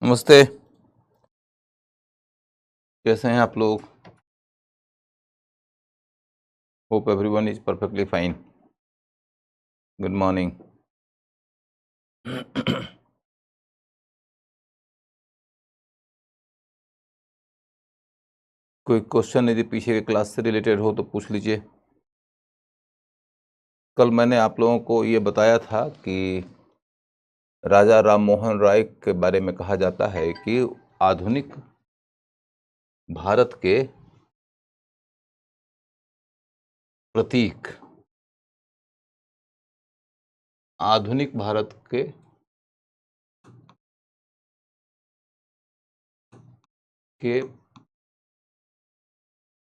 नमस्ते। कैसे हैं आप लोग? Hope everyone is perfectly fine. Good morning. कोई क्वेश्चन यदि पीछे के क्लास से रिलेटेड हो तो पूछ लीजिए। कल मैंने आप लोगों को ये बताया था कि राजा राम मोहन राय के बारे में कहा जाता है कि आधुनिक भारत के प्रतीक, आधुनिक भारत के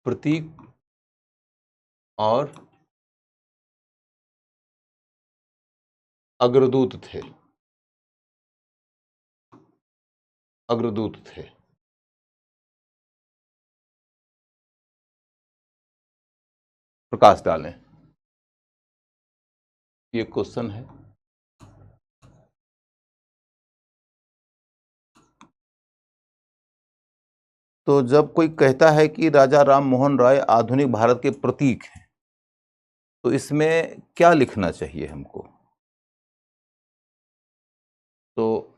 प्रतीक और अग्रदूत थे। प्रकाश डालें, ये क्वेश्चन है। तो जब कोई कहता है कि राजा राम मोहन राय आधुनिक भारत के प्रतीक हैं, तो इसमें क्या लिखना चाहिए हमको? तो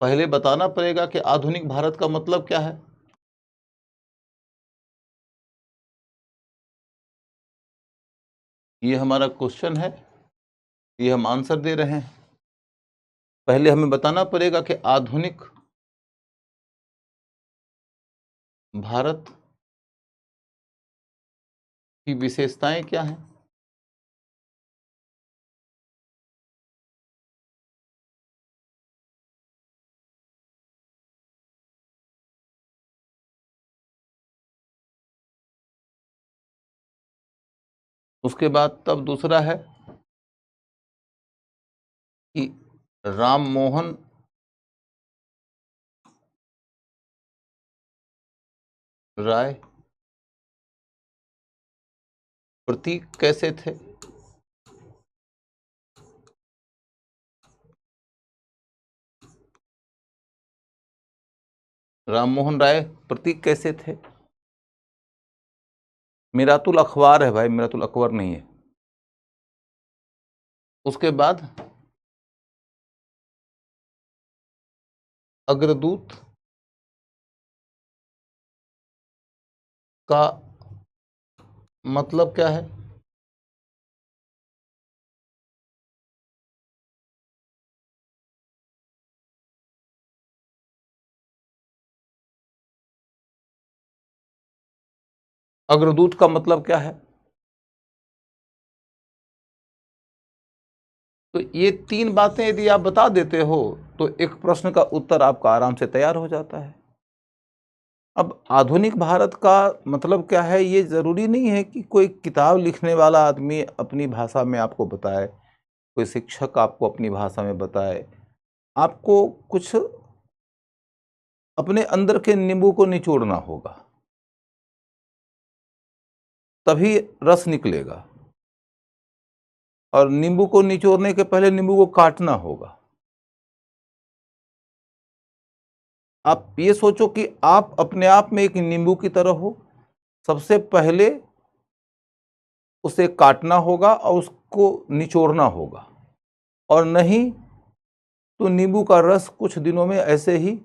पहले बताना पड़ेगा कि आधुनिक भारत का मतलब क्या है। ये हमारा क्वेश्चन है, ये हम आंसर दे रहे हैं। पहले हमें बताना पड़ेगा कि आधुनिक भारत की विशेषताएं क्या हैं। उसके बाद तब दूसरा है कि राम मोहन राय प्रतीक कैसे थे। राम मोहन राय प्रतीक कैसे थे। मिरातुल अखबार है भाई, मिरातुल अकबर नहीं है। उसके बाद अग्रदूत का मतलब क्या है। अग्रदूत का मतलब क्या है। तो ये तीन बातें यदि आप बता देते हो तो एक प्रश्न का उत्तर आपका आराम से तैयार हो जाता है। अब आधुनिक भारत का मतलब क्या है, ये ज़रूरी नहीं है कि कोई किताब लिखने वाला आदमी अपनी भाषा में आपको बताए, कोई शिक्षक आपको अपनी भाषा में बताए। आपको कुछ अपने अंदर के नींबू को निचोड़ना होगा, तभी रस निकलेगा। और नींबू को निचोड़ने के पहले नींबू को काटना होगा। आप ये सोचो कि आप अपने आप में एक नींबू की तरह हो। सबसे पहले उसे काटना होगा और उसको निचोड़ना होगा, और नहीं तो नींबू का रस कुछ दिनों में ऐसे ही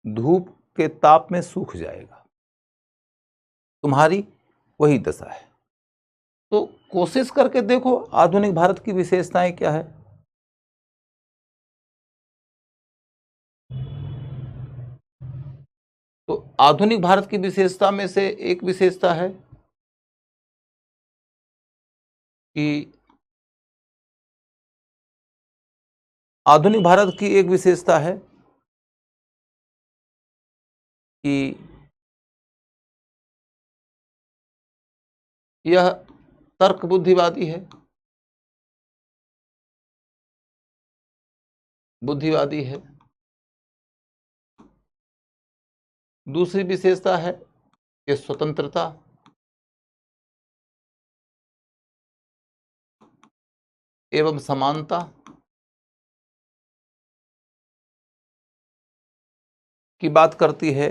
धूप के ताप में सूख जाएगा। तुम्हारी वही दशा है। तो कोशिश करके देखो आधुनिक भारत की विशेषताएं क्या है। तो आधुनिक भारत की विशेषता में से एक विशेषता है कि आधुनिक भारत की एक विशेषता है कि यह तर्क बुद्धिवादी है। दूसरी विशेषता है कि स्वतंत्रता एवं समानता की बात करती है,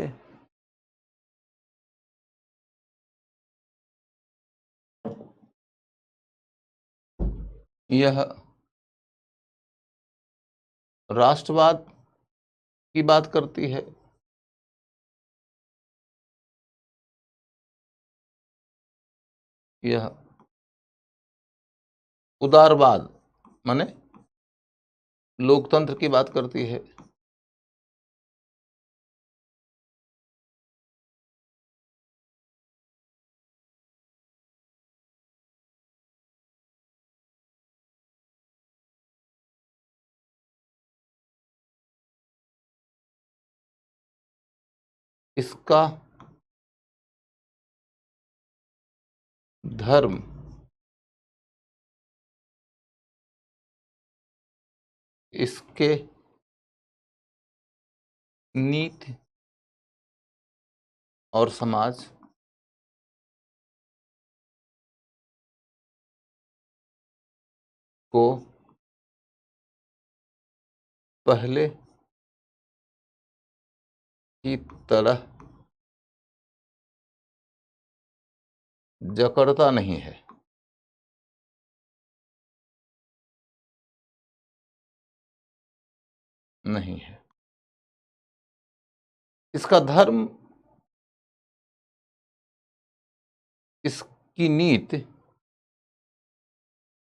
यह राष्ट्रवाद की बात करती है, यह उदारवाद माने लोकतंत्र की बात करती है, इसका धर्म इसके नीति और समाज को पहले की तरह जकड़ता नहीं है। नहीं है। इसका धर्म इसकी नीति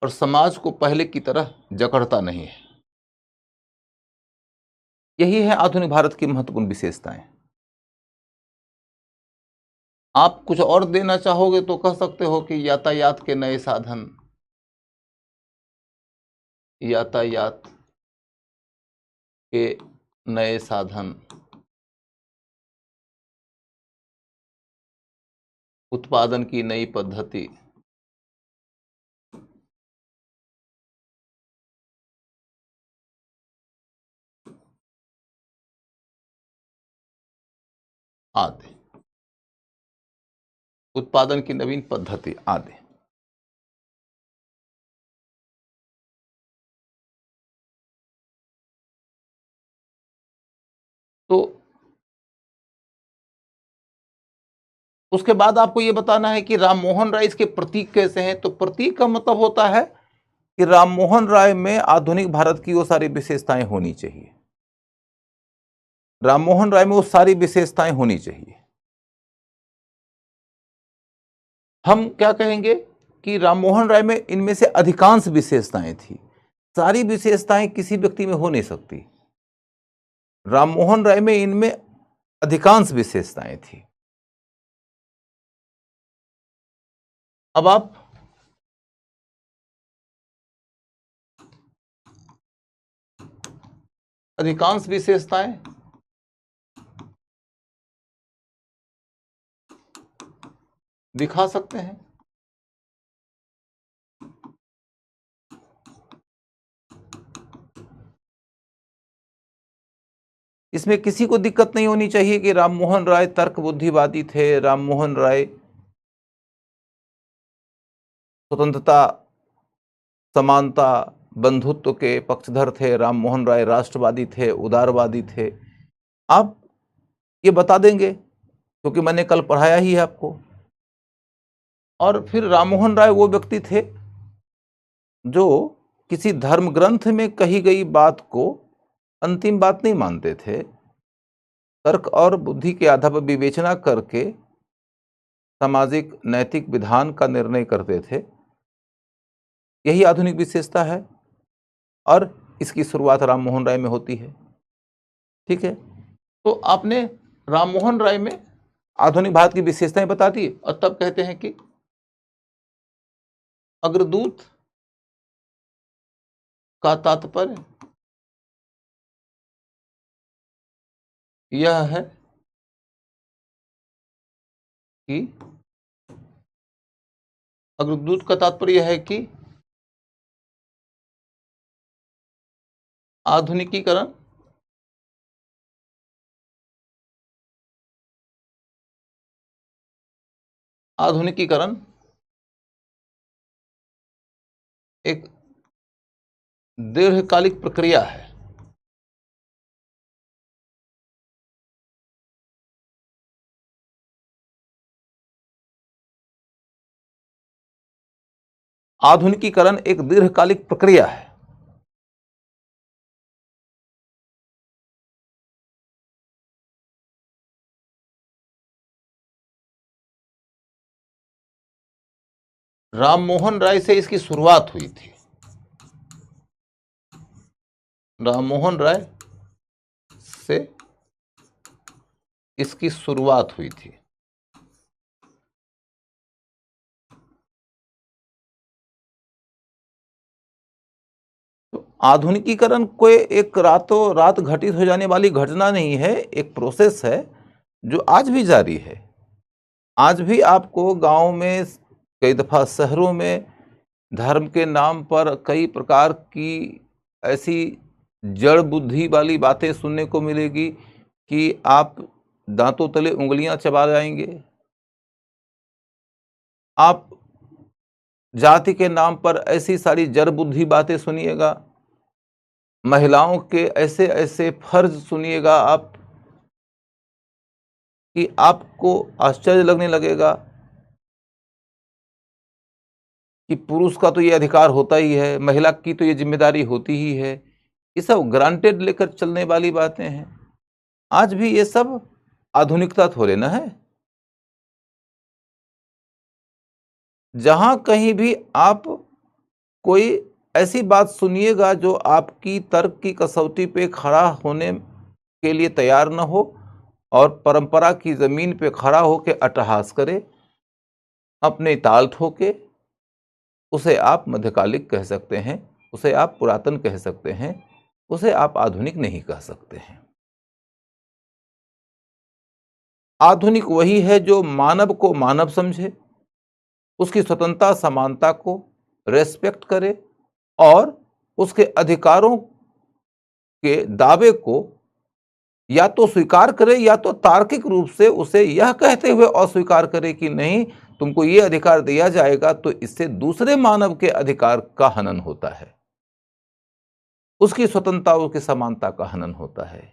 और समाज को पहले की तरह जकड़ता नहीं है। यही है आधुनिक भारत की महत्वपूर्ण विशेषताएं। आप कुछ और देना चाहोगे तो कह सकते हो कि यातायात के नए साधन, यातायात के नए साधन, उत्पादन की नई पद्धति, आदि, उत्पादन की नवीन पद्धति आदि। तो उसके बाद आपको यह बताना है कि राम मोहन राय इसके प्रतीक कैसे हैं। तो प्रतीक का मतलब होता है कि राम मोहन राय में आधुनिक भारत की वो सारी विशेषताएं होनी चाहिए। राम मोहन राय में वो सारी विशेषताएं होनी चाहिए। हम क्या कहेंगे कि राम मोहन राय में इनमें से अधिकांश विशेषताएं थी। सारी विशेषताएं किसी व्यक्ति में हो नहीं सकती। राम मोहन राय में इनमें अधिकांश विशेषताएं थी। अब आप अधिकांश विशेषताएं दिखा सकते हैं। इसमें किसी को दिक्कत नहीं होनी चाहिए कि राम मोहन राय तर्क बुद्धिवादी थे, राम मोहन राय स्वतंत्रता, समानता, बंधुत्व के पक्षधर थे, राम मोहन राय राष्ट्रवादी थे, उदारवादी थे। आप ये बता देंगे क्योंकि मैंने कल पढ़ाया ही है आपको। और फिर राम मोहन राय वो व्यक्ति थे जो किसी धर्म ग्रंथ में कही गई बात को अंतिम बात नहीं मानते थे। तर्क और बुद्धि के आधार पर विवेचना करके सामाजिक नैतिक विधान का निर्णय करते थे। यही आधुनिक विशेषता है और इसकी शुरुआत राम मोहन राय में होती है। ठीक है, तो आपने राम मोहन राय में आधुनिक भारत की विशेषताएं बता दी और तब कहते हैं कि अग्रदूत का तात्पर्य यह है कि अग्रदूत का तात्पर्य यह है कि आधुनिकीकरण आधुनिकीकरण एक दीर्घकालिक प्रक्रिया है। आधुनिकीकरण एक दीर्घकालिक प्रक्रिया है। राममोहन राय से इसकी शुरुआत हुई थी। राममोहन राय से इसकी शुरुआत हुई थी। तो आधुनिकीकरण कोई एक रातों रात घटित हो जाने वाली घटना नहीं है, एक प्रोसेस है जो आज भी जारी है। आज भी आपको गांव में, कई दफा शहरों में धर्म के नाम पर कई प्रकार की ऐसी जड़ बुद्धि वाली बातें सुनने को मिलेगी कि आप दांतों तले उंगलियां चबा जाएंगे। आप जाति के नाम पर ऐसी सारी जड़ बुद्धि बातें सुनिएगा, महिलाओं के ऐसे ऐसे फर्ज सुनिएगा आप कि आपको आश्चर्य लगने लगेगा कि पुरुष का तो ये अधिकार होता ही है, महिला की तो ये जिम्मेदारी होती ही है। ये सब ग्रांटेड लेकर चलने वाली बातें हैं। आज भी ये सब आधुनिकता थोड़े ना है। जहां कहीं भी आप कोई ऐसी बात सुनिएगा जो आपकी तर्क की कसौटी पे खड़ा होने के लिए तैयार न हो और परंपरा की जमीन पे खड़ा होकर अट्टहास करे, अपने ताल ठोके, उसे आप मध्यकालिक कह सकते हैं, उसे आप पुरातन कह सकते हैं, उसे आप आधुनिक नहीं कह सकते हैं। आधुनिक वही है जो मानव को मानव समझे, उसकी स्वतंत्रता समानता को रेस्पेक्ट करे और उसके अधिकारों के दावे को या तो स्वीकार करे या तो तार्किक रूप से उसे यह कहते हुए अस्वीकार करे कि नहीं, तुमको ये अधिकार दिया जाएगा तो इससे दूसरे मानव के अधिकार का हनन होता है, उसकी स्वतंत्रता, उसकी समानता का हनन होता है,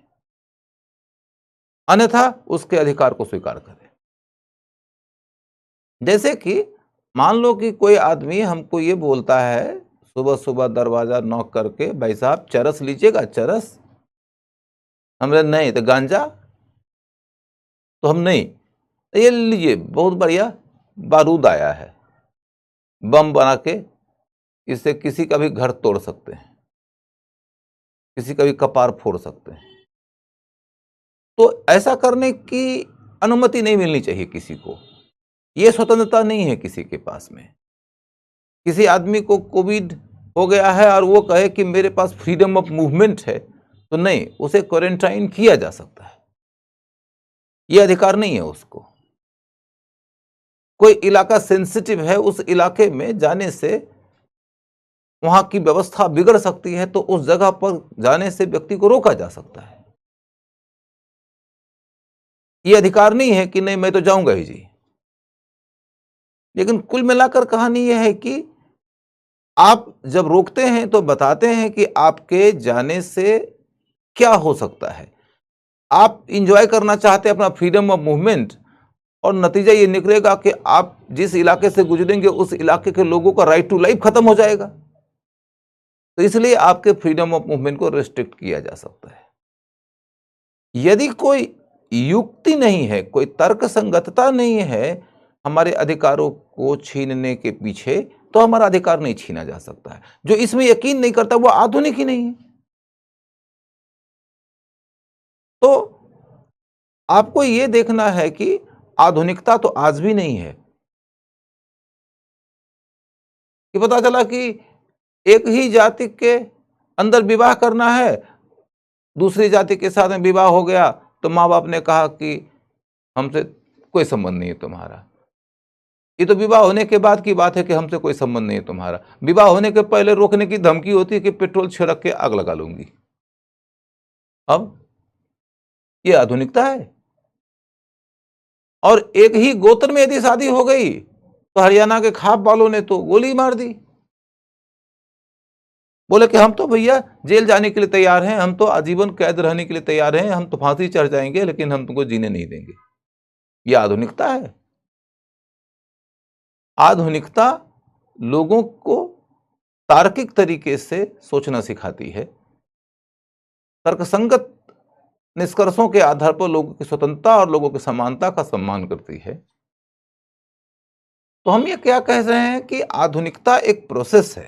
अन्यथा उसके अधिकार को स्वीकार करे। जैसे कि मान लो कि कोई आदमी हमको ये बोलता है सुबह सुबह दरवाजा नॉक करके, भाई साहब चरस लीजिएगा, चरस। हमने नहीं तो गांजा, तो हम नहीं, ये लीजिए बहुत बढ़िया बारूद आया है, बम बना के इससे किसी का भी घर तोड़ सकते हैं, किसी का भी कपार फोड़ सकते हैं। तो ऐसा करने की अनुमति नहीं मिलनी चाहिए किसी को, ये स्वतंत्रता नहीं है किसी के पास में। किसी आदमी को कोविड हो गया है और वो कहे कि मेरे पास फ्रीडम ऑफ मूवमेंट है, तो नहीं, उसे क्वारंटाइन किया जा सकता है, ये अधिकार नहीं है उसको। कोई इलाका सेंसिटिव है, उस इलाके में जाने से वहां की व्यवस्था बिगड़ सकती है, तो उस जगह पर जाने से व्यक्ति को रोका जा सकता है। ये अधिकार नहीं है कि नहीं मैं तो जाऊंगा ही जी। लेकिन कुल मिलाकर कहानी यह है कि आप जब रोकते हैं तो बताते हैं कि आपके जाने से क्या हो सकता है। आप इंजॉय करना चाहते हैं अपना फ्रीडम ऑफ मूवमेंट, और नतीजा ये निकलेगा कि आप जिस इलाके से गुजरेंगे उस इलाके के लोगों का राइट टू लाइफ खत्म हो जाएगा। तो इसलिए आपके फ्रीडम ऑफ मूवमेंट को रेस्ट्रिक्ट किया जा सकता है। यदि कोई युक्ति नहीं है, कोई तर्क संगतता नहीं है हमारे अधिकारों को छीनने के पीछे, तो हमारा अधिकार नहीं छीना जा सकता है। जो इसमें यकीन नहीं करता वो आधुनिक ही नहीं है। तो आपको यह देखना है कि आधुनिकता तो आज भी नहीं है कि पता चला कि एक ही जाति के अंदर विवाह करना है, दूसरी जाति के साथ में विवाह हो गया तो माँ बाप ने कहा कि हमसे कोई संबंध नहीं है तुम्हारा। ये तो विवाह होने के बाद की बात है कि हमसे कोई संबंध नहीं है तुम्हारा। विवाह होने के पहले रोकने की धमकी होती है कि पेट्रोल छिड़क के आग लगा लूंगी। अब ये आधुनिकता है। और एक ही गोत्र में यदि शादी हो गई तो हरियाणा के खाप वालों ने तो गोली मार दी, बोले कि हम तो भैया जेल जाने के लिए तैयार हैं, हम तो आजीवन कैद रहने के लिए तैयार हैं, हम तो फांसी चढ़ जाएंगे लेकिन हम तुमको जीने नहीं देंगे। ये आधुनिकता है। आधुनिकता लोगों को तार्किक तरीके से सोचना सिखाती है, तर्कसंगत निष्कर्षों के आधार पर लोगों की स्वतंत्रता और लोगों की समानता का सम्मान करती है। तो हम ये क्या कह रहे हैं कि आधुनिकता एक प्रोसेस है,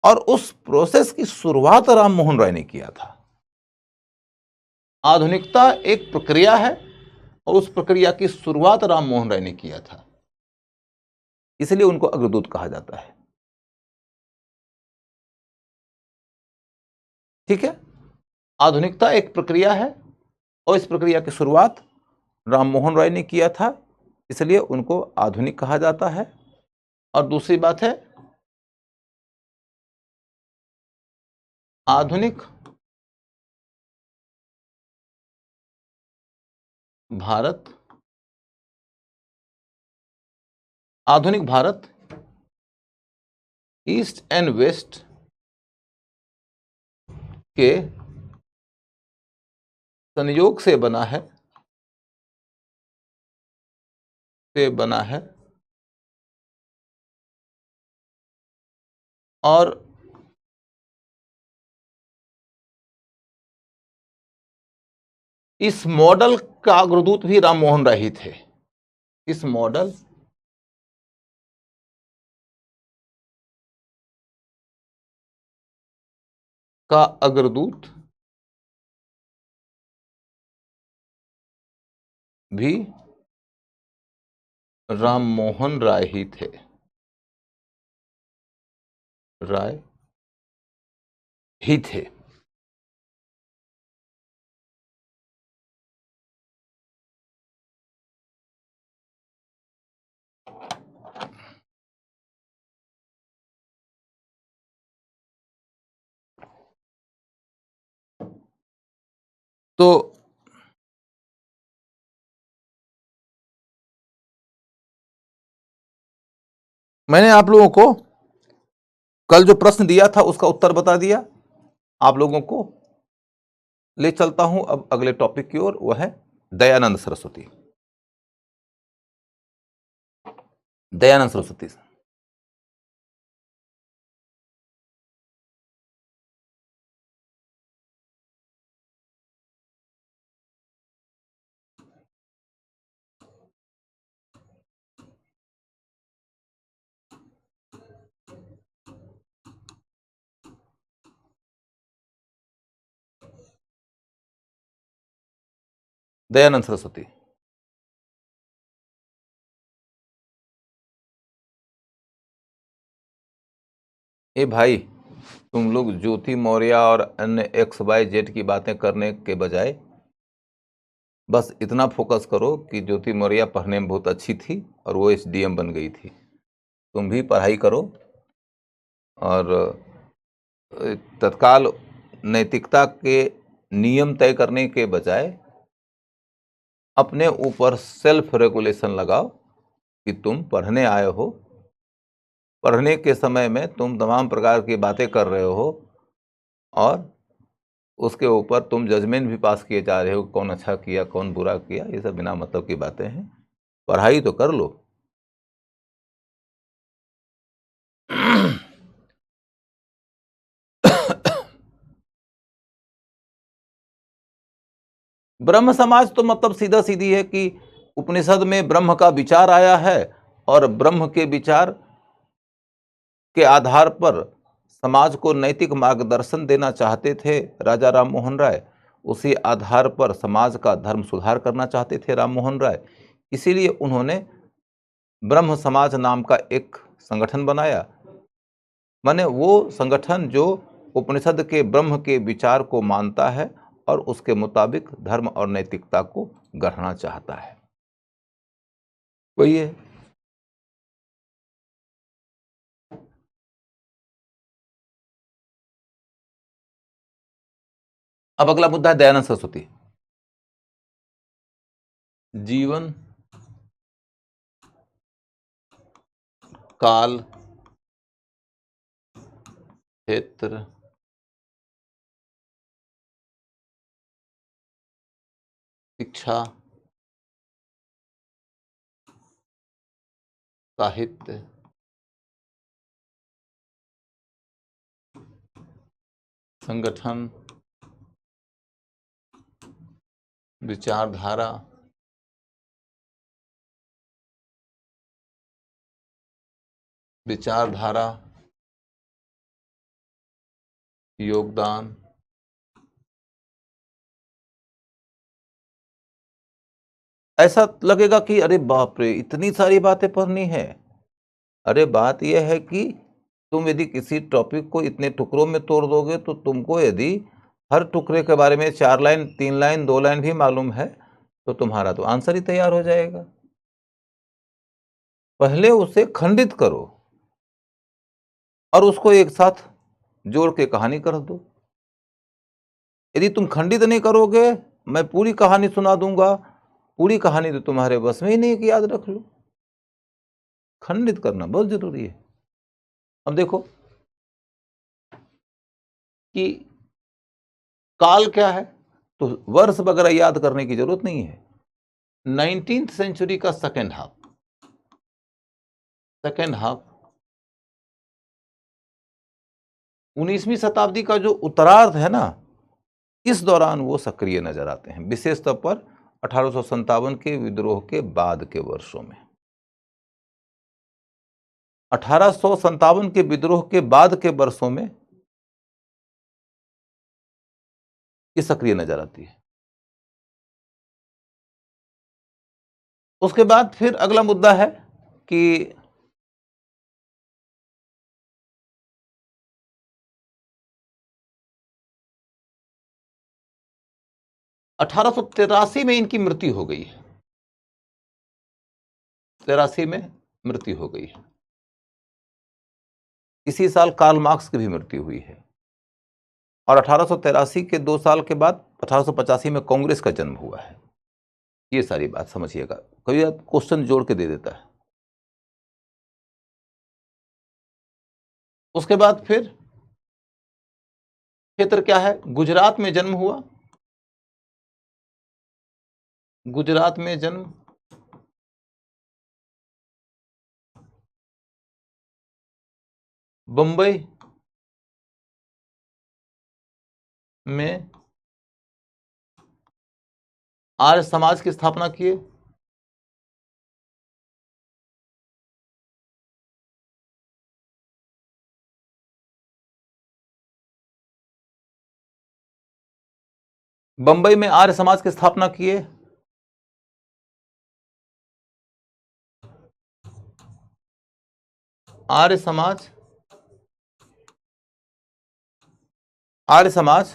और उस प्रोसेस की शुरुआत राम मोहन राय ने किया था। आधुनिकता एक प्रक्रिया है और उस प्रक्रिया की शुरुआत राम मोहन राय ने किया था, इसलिए उनको अग्रदूत कहा जाता है। ठीक है, आधुनिकता एक प्रक्रिया है और इस प्रक्रिया की शुरुआत राम मोहन राय ने किया था, इसलिए उनको आधुनिक कहा जाता है। और दूसरी बात है, आधुनिक भारत, आधुनिक भारत ईस्ट एंड वेस्ट के संयोग से बना है, और इस मॉडल का अग्रदूत भी राम मोहन राय ही थे। इस मॉडल का अग्रदूत भी राम मोहन राय ही थे। राय ही थे। तो मैंने आप लोगों को कल जो प्रश्न दिया था उसका उत्तर बता दिया। आप लोगों को ले चलता हूं अब अगले टॉपिक की ओर, वह है दयानंद सरस्वती। दयानंद सरस्वती दयानंद सरस्वती ए भाई, तुम लोग ज्योति मौर्य और अन्य XYZ की बातें करने के बजाय बस इतना फोकस करो कि ज्योति मौर्य पढ़ने में बहुत अच्छी थी और वो SDM बन गई थी। तुम भी पढ़ाई करो और तत्काल नैतिकता के नियम तय करने के बजाय अपने ऊपर सेल्फ रेगुलेशन लगाओ कि तुम पढ़ने आए हो, पढ़ने के समय में तुम तमाम प्रकार की बातें कर रहे हो और उसके ऊपर तुम जजमेंट भी पास किए जा रहे हो, कौन अच्छा किया कौन बुरा किया, ये सब बिना मतलब की बातें हैं। पढ़ाई तो कर लो। ब्रह्म समाज तो मतलब सीधा सीधी है कि उपनिषद में ब्रह्म का विचार आया है और ब्रह्म के विचार के आधार पर समाज को नैतिक मार्गदर्शन देना चाहते थे राजा राम मोहन राय। उसी आधार पर समाज का धर्म सुधार करना चाहते थे राम मोहन राय। इसीलिए उन्होंने ब्रह्म समाज नाम का एक संगठन बनाया। माने वो संगठन जो उपनिषद के ब्रह्म के विचार को मानता है और उसके मुताबिक धर्म और नैतिकता को गढ़ना चाहता है, वही है। अब अगला मुद्दा है दयानंद सरस्वती। जीवन काल क्षेत्र शिक्षा साहित्य संगठन, विचारधारा, विचारधारा, योगदान, ऐसा लगेगा कि अरे बाप रे इतनी सारी बातें पढ़नी है। अरे बात यह है कि तुम यदि किसी टॉपिक को इतने टुकड़ों में तोड़ दोगे तो तुमको यदि हर टुकड़े के बारे में 4 लाइन, 3 लाइन, 2 लाइन भी मालूम है तो तुम्हारा तो आंसर ही तैयार हो जाएगा। पहले उसे खंडित करो और उसको एक साथ जोड़ के कहानी कर दो। यदि तुम खंडित नहीं करोगे, मैं पूरी कहानी सुना दूंगा, पूरी कहानी तो तुम्हारे बस में ही नहीं कि याद रख लो। खंडित करना बहुत जरूरी है। अब देखो कि काल क्या है, तो वर्ष वगैरह याद करने की जरूरत नहीं है। 19th सेंचुरी का सेकेंड हाफ 19वीं शताब्दी का जो उत्तरार्ध है ना, इस दौरान वो सक्रिय नजर आते हैं, विशेष तौर पर 1857 के विद्रोह के बाद के वर्षों में। 1857 के विद्रोह के बाद के वर्षों में ये सक्रिय नजर आती है। उसके बाद फिर अगला मुद्दा है कि 1883 में इनकी मृत्यु हो गई है। 83 में मृत्यु हो गई है। इसी साल कार्ल मार्क्स की भी मृत्यु हुई है। और 1883 के 2 साल के बाद 1885 में कांग्रेस का जन्म हुआ है। ये सारी बात समझिएगा, कभी क्वेश्चन जोड़ के दे देता है। उसके बाद फिर क्षेत्र क्या है, गुजरात में जन्म हुआ। गुजरात में जन्म, बंबई में आर्य समाज की स्थापना किए। बंबई में आर्य समाज की स्थापना किए। आर्य समाज, आर्य समाज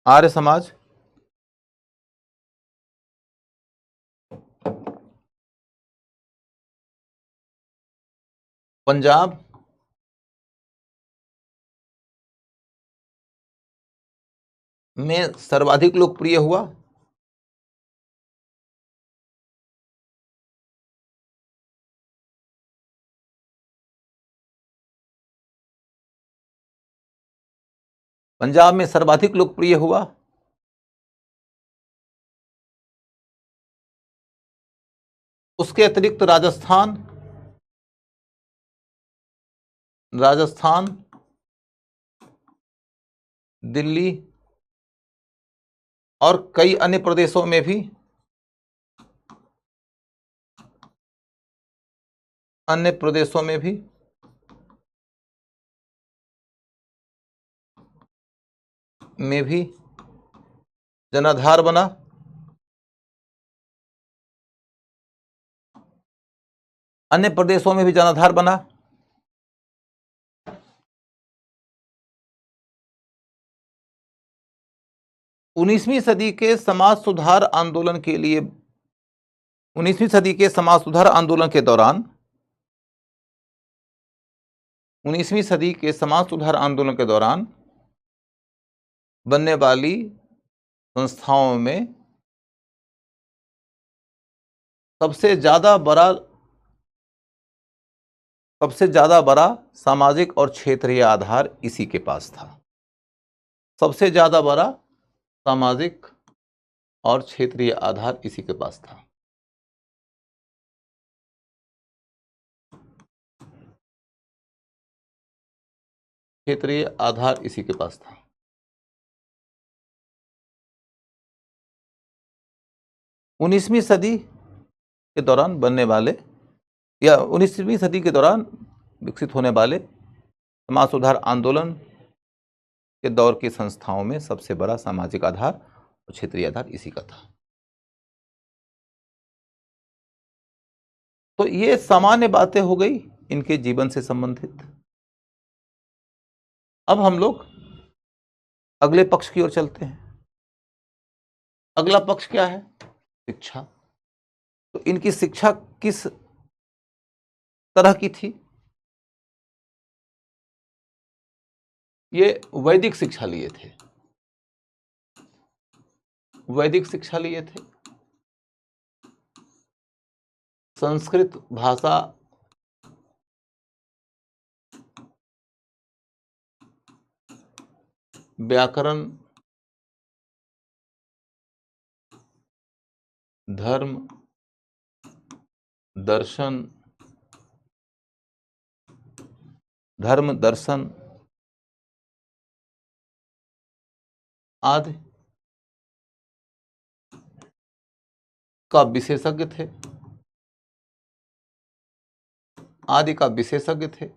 आर्य समाज पंजाब में सर्वाधिक लोकप्रिय हुआ। पंजाब में सर्वाधिक लोकप्रिय हुआ। उसके अतिरिक्त राजस्थान, दिल्ली और कई अन्य प्रदेशों में भी, जनाधार बना। अन्य प्रदेशों में भी जनाधार बना। उन्नीसवीं सदी के समाज सुधार आंदोलन के लिए, 19वीं सदी के समाज सुधार आंदोलन के दौरान, 19वीं सदी के समाज सुधार आंदोलन के दौरान बनने वाली संस्थाओं में सबसे ज्यादा बड़ा सामाजिक और क्षेत्रीय आधार इसी के पास था। सबसे ज्यादा बड़ा सामाजिक और क्षेत्रीय आधार इसी के पास था। क्षेत्रीय आधार इसी के पास था। उन्नीसवीं सदी के दौरान बनने वाले या 19वीं सदी के दौरान विकसित होने वाले समाज सुधार आंदोलन के दौर की संस्थाओं में सबसे बड़ा सामाजिक आधार और क्षेत्रीय आधार इसी का था। तो ये सामान्य बातें हो गई इनके जीवन से संबंधित। अब हम लोग अगले पक्ष की ओर चलते हैं। अगला पक्ष क्या है? शिक्षा। तो इनकी शिक्षा किस तरह की थी? ये वैदिक शिक्षा लिए थे, वैदिक शिक्षा लिए थे। संस्कृत भाषा व्याकरण, धर्म, दर्शन, धर्म दर्शन आदि का विशेषज्ञ थे, आदि का विशेषज्ञ थे।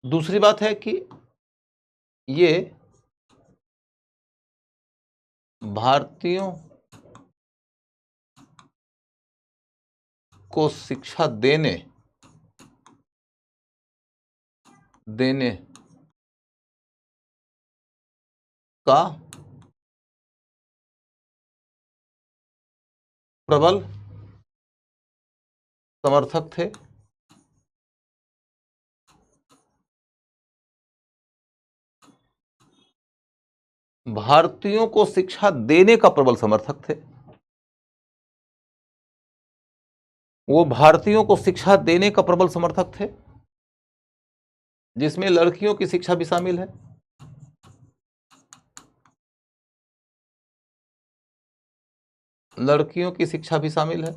दूसरी बात है कि ये भारतीयों को शिक्षा देने का प्रबल समर्थक थे। भारतीयों को शिक्षा देने का प्रबल समर्थक थे। वो भारतीयों को शिक्षा देने का प्रबल समर्थक थे, जिसमें लड़कियों की शिक्षा भी शामिल है। लड़कियों की शिक्षा भी शामिल है।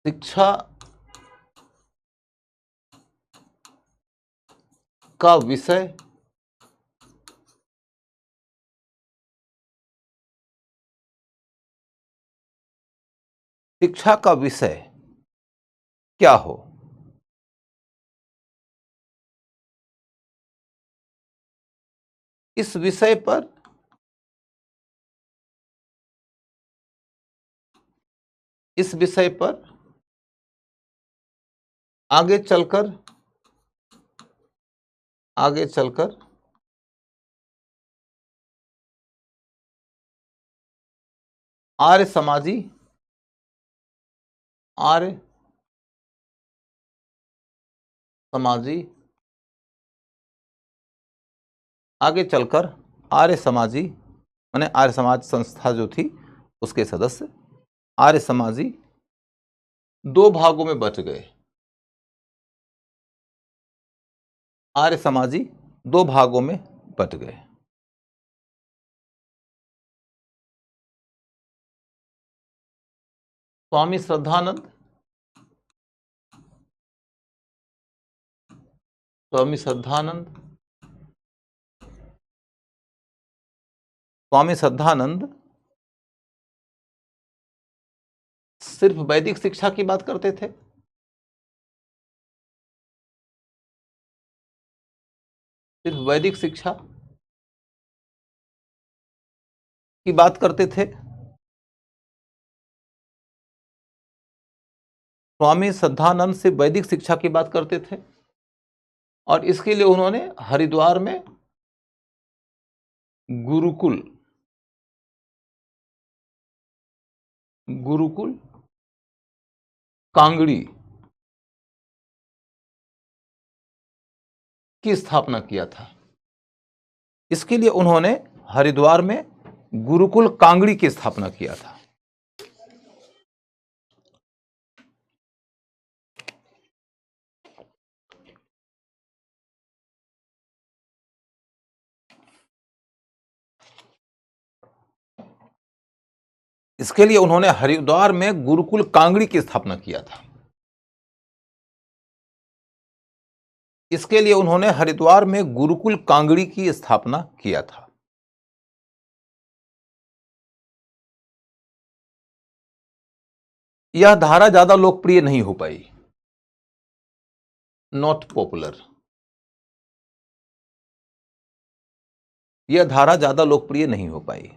शिक्षा का विषय क्या हो, इस विषय पर आगे चलकर आर्य समाजी माने आर्य समाज संस्था जो थी उसके सदस्य आर्य समाजी दो भागों में बट गए। आर्य समाजी दो भागों में बट गए। स्वामी श्रद्धानंद सिर्फ वैदिक शिक्षा की बात करते थे। सिर्फ वैदिक शिक्षा की बात करते थे। स्वामी श्रद्धानंद से वैदिक शिक्षा की बात करते थे और इसके लिए उन्होंने हरिद्वार में गुरुकुल कांगड़ी की स्थापना किया था। इसके लिए उन्होंने हरिद्वार में गुरुकुल कांगड़ी की स्थापना किया था। इसके लिए उन्होंने हरिद्वार में गुरुकुल कांगड़ी की स्थापना किया था। इसके लिए उन्होंने हरिद्वार में गुरुकुल कांगड़ी की स्थापना किया था। यह धारा ज्यादा लोकप्रिय नहीं हो पाई, नॉट पॉपुलर। यह धारा ज्यादा लोकप्रिय नहीं हो पाई,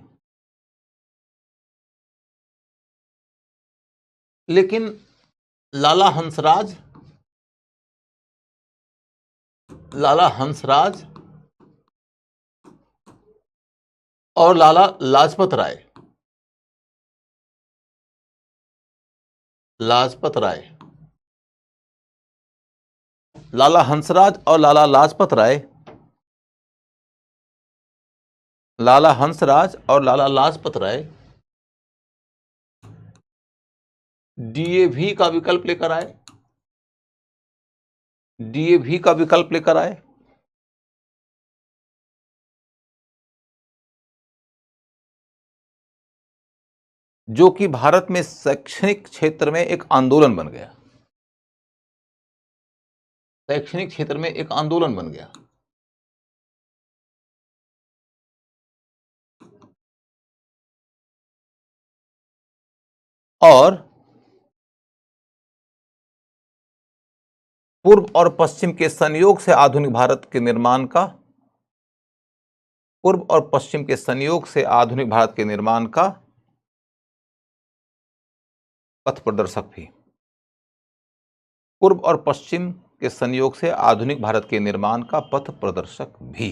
लेकिन लाला हंसराज और लाला लाजपत राय, लाला हंसराज और लाला लाजपत राय, लाला हंसराज और लाला लाजपत राय डीएवी का विकल्प लेकर आए। डीएवी का विकल्प लेकर आए। जो कि भारत में शैक्षणिक क्षेत्र में एक आंदोलन बन गया। शैक्षणिक क्षेत्र में एक आंदोलन बन गया। और पूर्व और पश्चिम के संयोग से आधुनिक भारत के निर्माण का पथ प्रदर्शक भी। पूर्व और पश्चिम के संयोग से आधुनिक भारत के निर्माण का पथ प्रदर्शक भी।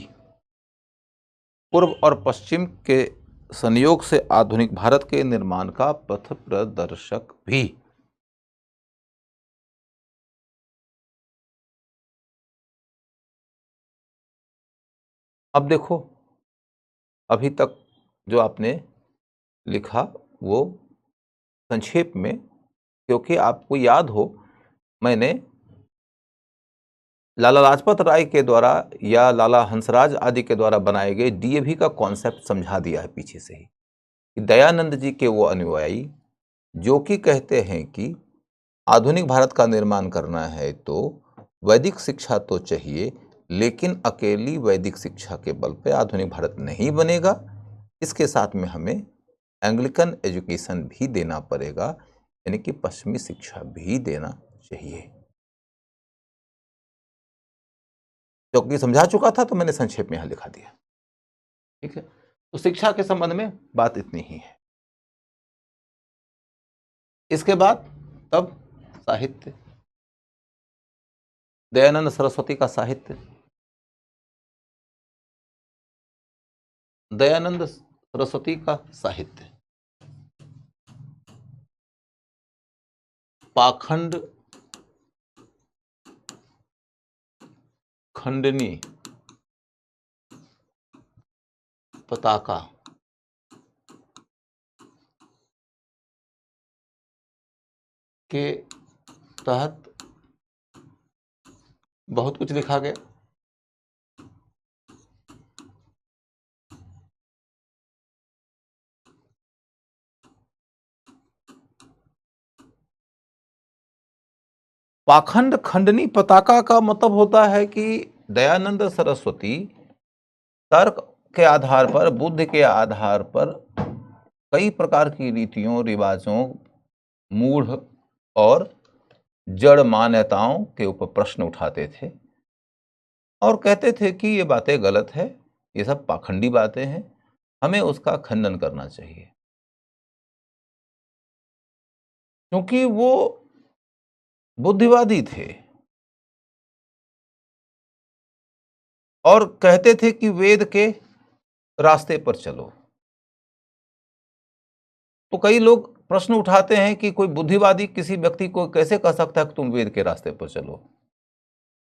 पूर्व और पश्चिम के संयोग से आधुनिक भारत के निर्माण का पथ प्रदर्शक भी। अब देखो, अभी तक जो आपने लिखा वो संक्षेप में, क्योंकि आपको याद हो मैंने लाला लाजपत राय के द्वारा या लाला हंसराज आदि के द्वारा बनाए गए डीएवी का कॉन्सेप्ट समझा दिया है पीछे से ही, कि दयानंद जी के वो अनुयायी जो कि कहते हैं कि आधुनिक भारत का निर्माण करना है तो वैदिक शिक्षा तो चाहिए, लेकिन अकेली वैदिक शिक्षा के बल पे आधुनिक भारत नहीं बनेगा। इसके साथ में हमें एंग्लिकन एजुकेशन भी देना पड़ेगा, यानी कि पश्चिमी शिक्षा भी देना चाहिए। क्योंकि समझा चुका था तो मैंने संक्षेप में यहां लिखा दिया। ठीक है, तो शिक्षा के संबंध में बात इतनी ही है। इसके बाद तब साहित्य, दयानंद सरस्वती का साहित्य। दयानंद सरस्वती का साहित्य पाखंड खंडनी पताका के तहत बहुत कुछ लिखा गया। पाखंड खंडनी पताका का मतलब होता है कि दयानंद सरस्वती तर्क के आधार पर, बुद्धि के आधार पर कई प्रकार की रीतियों, रिवाजों, मूढ़ और जड़ मान्यताओं के ऊपर प्रश्न उठाते थे और कहते थे कि ये बातें गलत है, ये सब पाखंडी बातें हैं, हमें उसका खंडन करना चाहिए। क्योंकि वो बुद्धिवादी थे और कहते थे कि वेद के रास्ते पर चलो। तो कई लोग प्रश्न उठाते हैं कि कोई बुद्धिवादी किसी व्यक्ति को कैसे कह सकता है कि तुम वेद के रास्ते पर चलो।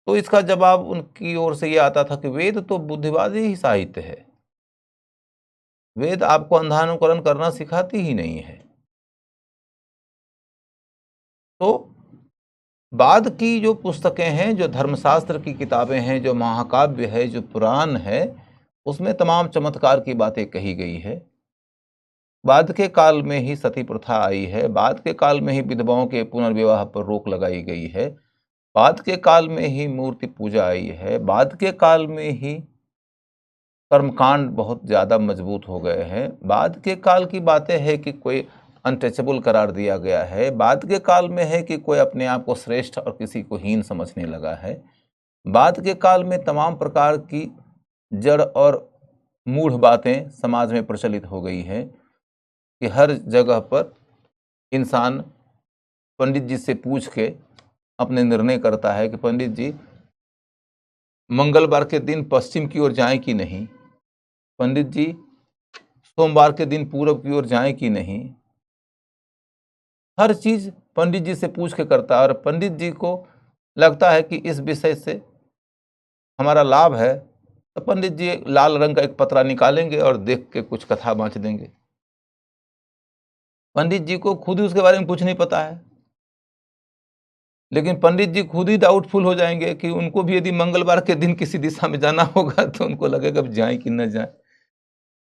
तो इसका जवाब उनकी ओर से यह आता था कि वेद तो बुद्धिवादी ही साहित्य है, वेद आपको अंधानुकरण करना सिखाती ही नहीं है। तो बाद की जो पुस्तकें हैं, जो धर्मशास्त्र की किताबें हैं, जो महाकाव्य है, जो पुराण है, उसमें तमाम चमत्कार की बातें कही गई है। बाद के काल में ही सती प्रथा आई है, बाद के काल में ही विधवाओं के पुनर्विवाह पर रोक लगाई गई है, बाद के काल में ही मूर्ति पूजा आई है, बाद के काल में ही कर्मकांड बहुत ज़्यादा मजबूत हो गए हैं, बाद के काल की बातें हैं कि कोई अनटचेबल करार दिया गया है, बाद के काल में है कि कोई अपने आप को श्रेष्ठ और किसी को हीन समझने लगा है, बाद के काल में तमाम प्रकार की जड़ और मूढ़ बातें समाज में प्रचलित हो गई हैं कि हर जगह पर इंसान पंडित जी से पूछ के अपने निर्णय करता है कि पंडित जी मंगलवार के दिन पश्चिम की ओर जाएं कि नहीं, पंडित जी सोमवार के दिन पूरब की ओर जाएं कि नहीं। हर चीज पंडित जी से पूछ के करता है और पंडित जी को लगता है कि इस विषय से हमारा लाभ है, तो पंडित जी लाल रंग का एक पतरा निकालेंगे और देख के कुछ कथा बांच देंगे। पंडित जी को खुद ही उसके बारे में कुछ नहीं पता है, लेकिन पंडित जी खुद ही डाउटफुल हो जाएंगे कि उनको भी यदि मंगलवार के दिन किसी दिशा में जाना होगा तो उनको लगेगा अब जाएं कि न जाएं।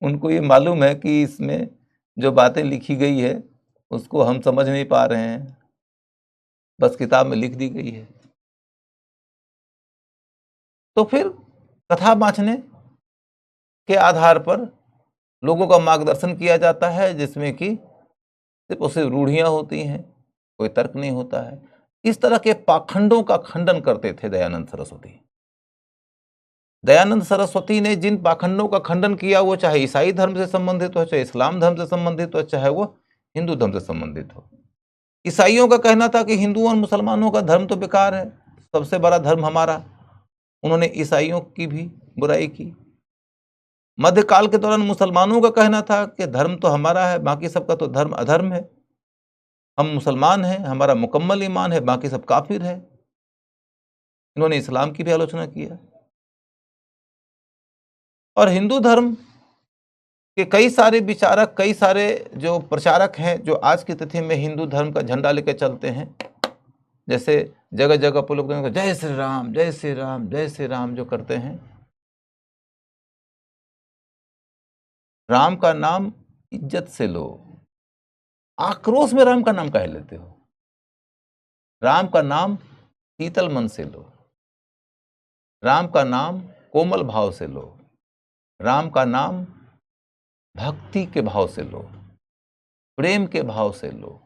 उनको ये मालूम है कि इसमें जो बातें लिखी गई है उसको हम समझ नहीं पा रहे हैं, बस किताब में लिख दी गई है। तो फिर कथा बांचने के आधार पर लोगों का मार्गदर्शन किया जाता है, जिसमें कि सिर्फ उसे रूढ़ियां होती हैं, कोई तर्क नहीं होता है। इस तरह के पाखंडों का खंडन करते थे दयानंद सरस्वती। दयानंद सरस्वती ने जिन पाखंडों का खंडन किया, वो चाहे ईसाई धर्म से संबंधित हो, चाहे इस्लाम धर्म से संबंधित हो, चाहे वो हिंदू धर्म से संबंधित हो। ईसाइयों का कहना था कि हिंदुओं और मुसलमानों का धर्म तो बेकार है, सबसे बड़ा धर्म हमारा। उन्होंने ईसाइयों की भी बुराई की। मध्यकाल के दौरान मुसलमानों का कहना था कि धर्म तो हमारा है, बाकी सबका तो धर्म अधर्म है। हम मुसलमान हैं, हमारा मुकम्मल ईमान है, बाकी सब काफिर है। इन्होंने इस्लाम की भी आलोचना किया। और हिंदू धर्म के कई सारे विचारक, कई सारे जो प्रचारक हैं, जो आज की तिथि में हिंदू धर्म का झंडा लेकर चलते हैं, जैसे जगह जगह पर लोग जय श्री राम, जय श्री राम, जय श्री राम जो करते हैं। राम का नाम इज्जत से लो, आक्रोश में राम का नाम कह लेते हो। राम का नाम शीतल मन से लो, राम का नाम कोमल भाव से लो, राम का नाम भक्ति के भाव से लो, प्रेम के भाव से लो।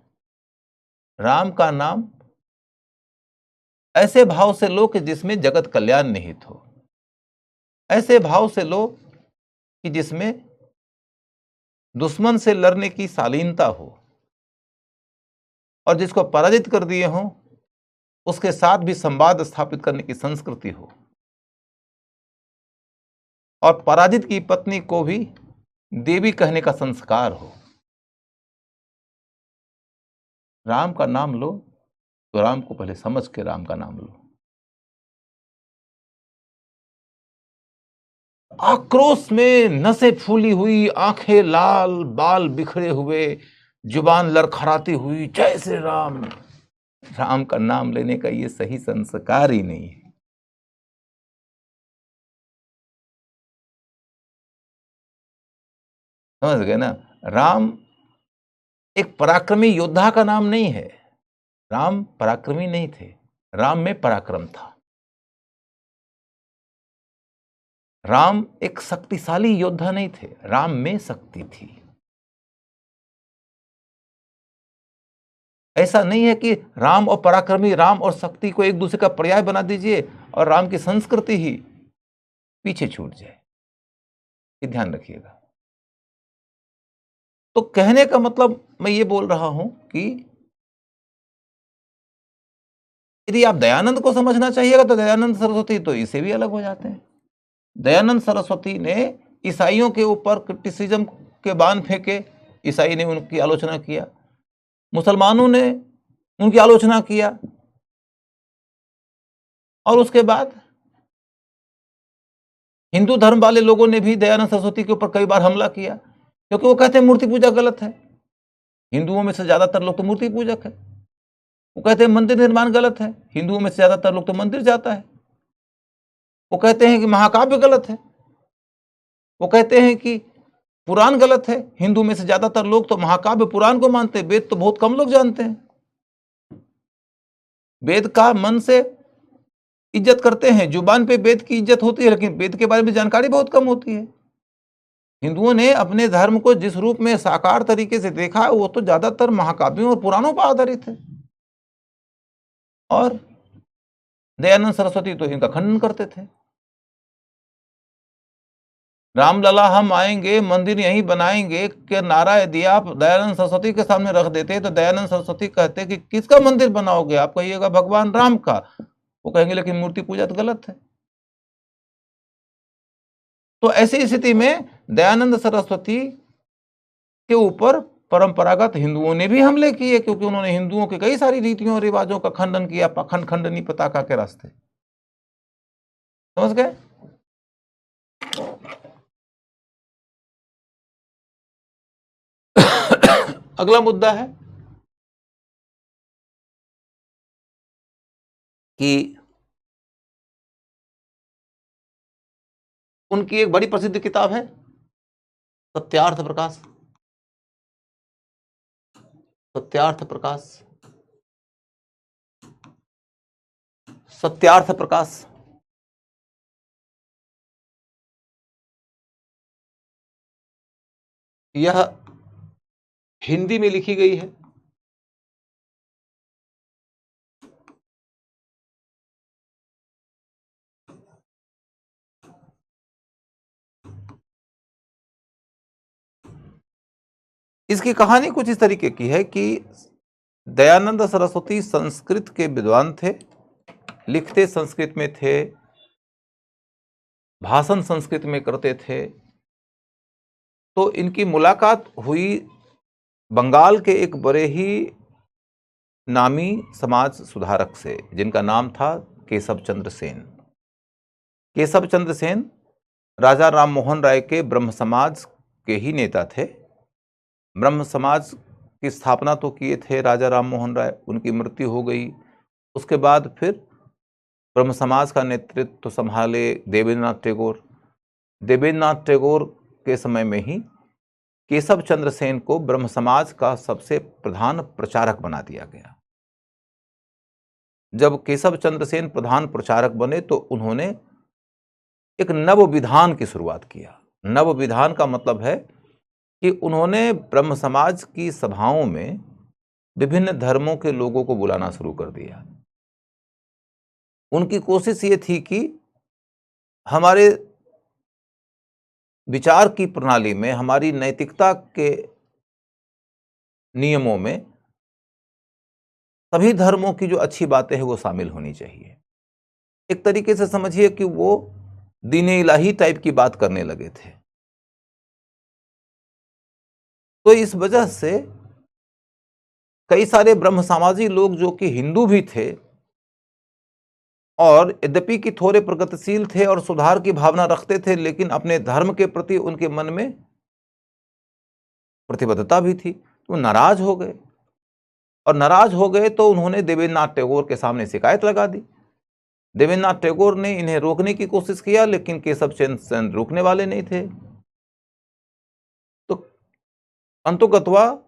राम का नाम ऐसे भाव से लो कि जिसमें जगत कल्याण निहित हो, ऐसे भाव से लो कि जिसमें दुश्मन से लड़ने की शालीनता हो, और जिसको पराजित कर दिए हों उसके साथ भी संवाद स्थापित करने की संस्कृति हो, और पराजित की पत्नी को भी देवी कहने का संस्कार हो। राम का नाम लो तो राम को पहले समझ के राम का नाम लो। आक्रोश में नसें फूली हुई, आंखें लाल, बाल बिखरे हुए, जुबान लड़खड़ाती हुई, जय श्री राम। राम का नाम लेने का ये सही संस्कार ही नहीं है। समझ गए ना? राम एक पराक्रमी योद्धा का नाम नहीं है। राम पराक्रमी नहीं थे, राम में पराक्रम था। राम एक शक्तिशाली योद्धा नहीं थे, राम में शक्ति थी। ऐसा नहीं है कि राम और पराक्रमी, राम और शक्ति को एक दूसरे का पर्याय बना दीजिए और राम की संस्कृति ही पीछे छूट जाए। ये ध्यान रखिएगा। तो कहने का मतलब मैं ये बोल रहा हूं कि यदि आप दयानंद को समझना चाहिएगा तो दयानंद सरस्वती तो इससे भी अलग हो जाते हैं। दयानंद सरस्वती ने ईसाइयों के ऊपर क्रिटिसिज्म के बाण फेंके, ईसाई ने उनकी आलोचना किया, मुसलमानों ने उनकी आलोचना किया, और उसके बाद हिंदू धर्म वाले लोगों ने भी दयानंद सरस्वती के ऊपर कई बार हमला किया, क्योंकि वो कहते हैं मूर्ति पूजा गलत है। हिंदुओं में से ज्यादातर लोग तो मूर्ति पूजक है। वो कहते हैं मंदिर निर्माण गलत है, हिंदुओं में से ज्यादातर लोग तो मंदिर जाता है। वो कहते हैं कि महाकाव्य गलत है। वो कहते हैं कि पुराण गलत है। हिंदू में से ज्यादातर लोग तो महाकाव्य पुराण को मानते हैं, वेद तो बहुत कम लोग जानते हैं। वेद का मन से इज्जत करते हैं, जुबान पे वेद की इज्जत होती है, लेकिन वेद के बारे में जानकारी बहुत कम होती है। हिंदुओं ने अपने धर्म को जिस रूप में साकार तरीके से देखा है वो तो ज्यादातर महाकाव्यों और पुराणों पर आधारित है। और दयानंद सरस्वती तो इनका खंडन करते थे। रामलला हम आएंगे, मंदिर यहीं बनाएंगे के नारा यदि आप दयानंद सरस्वती के सामने रख देते तो दयानंद सरस्वती कहते कि किसका मंदिर बनाओगे? आप कहिएगा भगवान राम का। वो कहेंगे लेकिन मूर्ति पूजा तो गलत है। तो ऐसी स्थिति में दयानंद सरस्वती के ऊपर परंपरागत हिंदुओं ने भी हमले किए, क्योंकि उन्होंने हिंदुओं के कई सारी रीतियों और रिवाजों का खंडन किया पाखंड खंडनी पताका के रास्ते। समझ गए? अगला मुद्दा है कि उनकी एक बड़ी प्रसिद्ध किताब है सत्यार्थ प्रकाश। सत्यार्थ प्रकाश, सत्यार्थ प्रकाश। यह हिंदी में लिखी गई है। इसकी कहानी कुछ इस तरीके की है कि दयानंद सरस्वती संस्कृत के विद्वान थे, लिखते संस्कृत में थे, भाषण संस्कृत में करते थे। तो इनकी मुलाकात हुई बंगाल के एक बड़े ही नामी समाज सुधारक से, जिनका नाम था केशव चंद्र सेन। केशव चंद्र सेन राजा राम मोहन राय के ब्रह्म समाज के ही नेता थे। ब्रह्म समाज की स्थापना तो किए थे राजा राम मोहन राय, उनकी मृत्यु हो गई। उसके बाद फिर ब्रह्म समाज का नेतृत्व संभाले देवेंद्रनाथ टैगोर। देवेंद्रनाथ टैगोर के समय में ही केशव चंद्र सेन को ब्रह्म समाज का सबसे प्रधान प्रचारक बना दिया गया। जब केशव चंद्र सेन प्रधान प्रचारक बने तो उन्होंने एक नव विधान की शुरुआत किया। नव विधान का मतलब है कि उन्होंने ब्रह्म समाज की सभाओं में विभिन्न धर्मों के लोगों को बुलाना शुरू कर दिया। उनकी कोशिश ये थी कि हमारे विचार की प्रणाली में, हमारी नैतिकता के नियमों में सभी धर्मों की जो अच्छी बातें हैं वो शामिल होनी चाहिए। एक तरीके से समझिए कि वो दीन-ए इलाही टाइप की बात करने लगे थे। तो इस वजह से कई सारे ब्रह्म समाजी लोग जो कि हिंदू भी थे और यद्यपि कि थोड़े प्रगतिशील थे और सुधार की भावना रखते थे, लेकिन अपने धर्म के प्रति उनके मन में प्रतिबद्धता भी थी, तो नाराज हो गए। और नाराज हो गए तो उन्होंने देवेंद्रनाथ टैगोर के सामने शिकायत लगा दी। देवेंद्रनाथ टैगोर ने इन्हें रोकने की कोशिश किया, लेकिन केशव चंद्र सेन रोकने वाले नहीं थे। तो अंततः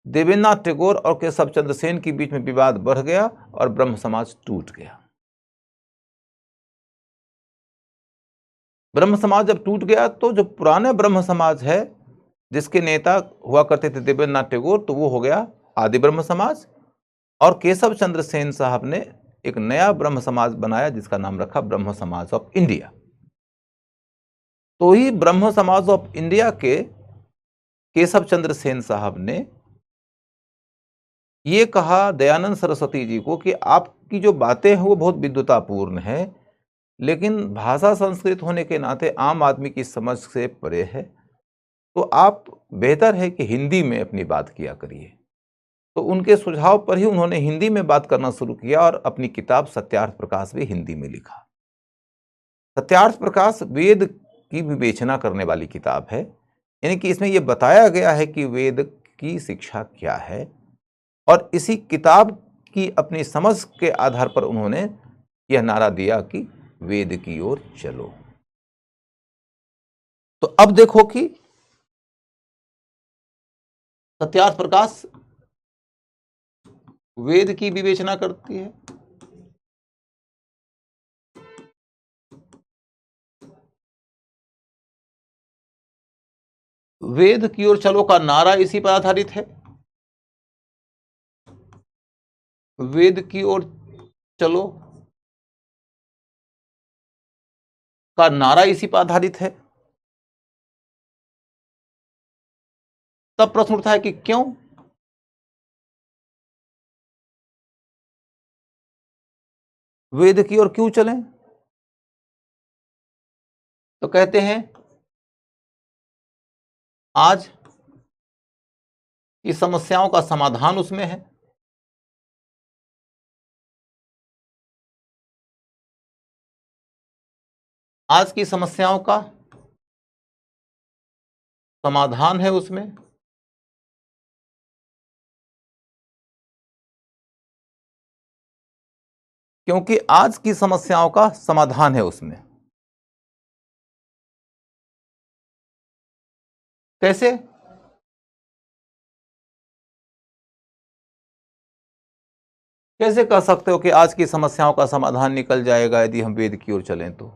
देवेंद्रनाथ टैगोर और केशव चंद्र सेन के बीच में विवाद बढ़ गया और ब्रह्म समाज टूट गया। ब्रह्म समाज जब टूट गया तो जो पुराने ब्रह्म समाज है, जिसके नेता हुआ करते थे देवेंद्रनाथ टैगोर, तो वो हो गया आदि ब्रह्म समाज। और केशव चंद्र सेन साहब ने एक नया ब्रह्म समाज बनाया जिसका नाम रखा ब्रह्म समाज ऑफ इंडिया। तो ही ब्रह्म समाज ऑफ इंडिया के केशव चंद्र सेन साहब ने ये कहा दयानंद सरस्वती जी को कि आपकी जो बातें हैं वो बहुत विद्वतापूर्ण है, लेकिन भाषा संस्कृत होने के नाते आम आदमी की समझ से परे है, तो आप बेहतर है कि हिंदी में अपनी बात किया करिए। तो उनके सुझाव पर ही उन्होंने हिंदी में बात करना शुरू किया और अपनी किताब सत्यार्थ प्रकाश भी हिंदी में लिखा। सत्यार्थ प्रकाश वेद की विवेचना करने वाली किताब है, यानी कि इसमें यह बताया गया है कि वेद की शिक्षा क्या है, और इसी किताब की अपनी समझ के आधार पर उन्होंने यह नारा दिया कि वेद की ओर चलो। तो अब देखो कि सत्यार्थ प्रकाश वेद की विवेचना करती है। वेद की ओर चलो का नारा इसी पर आधारित है। वेद की ओर चलो का नारा इसी पर आधारित है। तब प्रश्न उठता है कि क्यों? वेद की ओर क्यों चलें? तो कहते हैं आज की समस्याओं का समाधान उसमें है। आज की समस्याओं का समाधान है उसमें। क्योंकि आज की समस्याओं का समाधान है उसमें। कैसे? कैसे कह सकते हो कि आज की समस्याओं का समाधान निकल जाएगा यदि हम वेद की ओर चलें? तो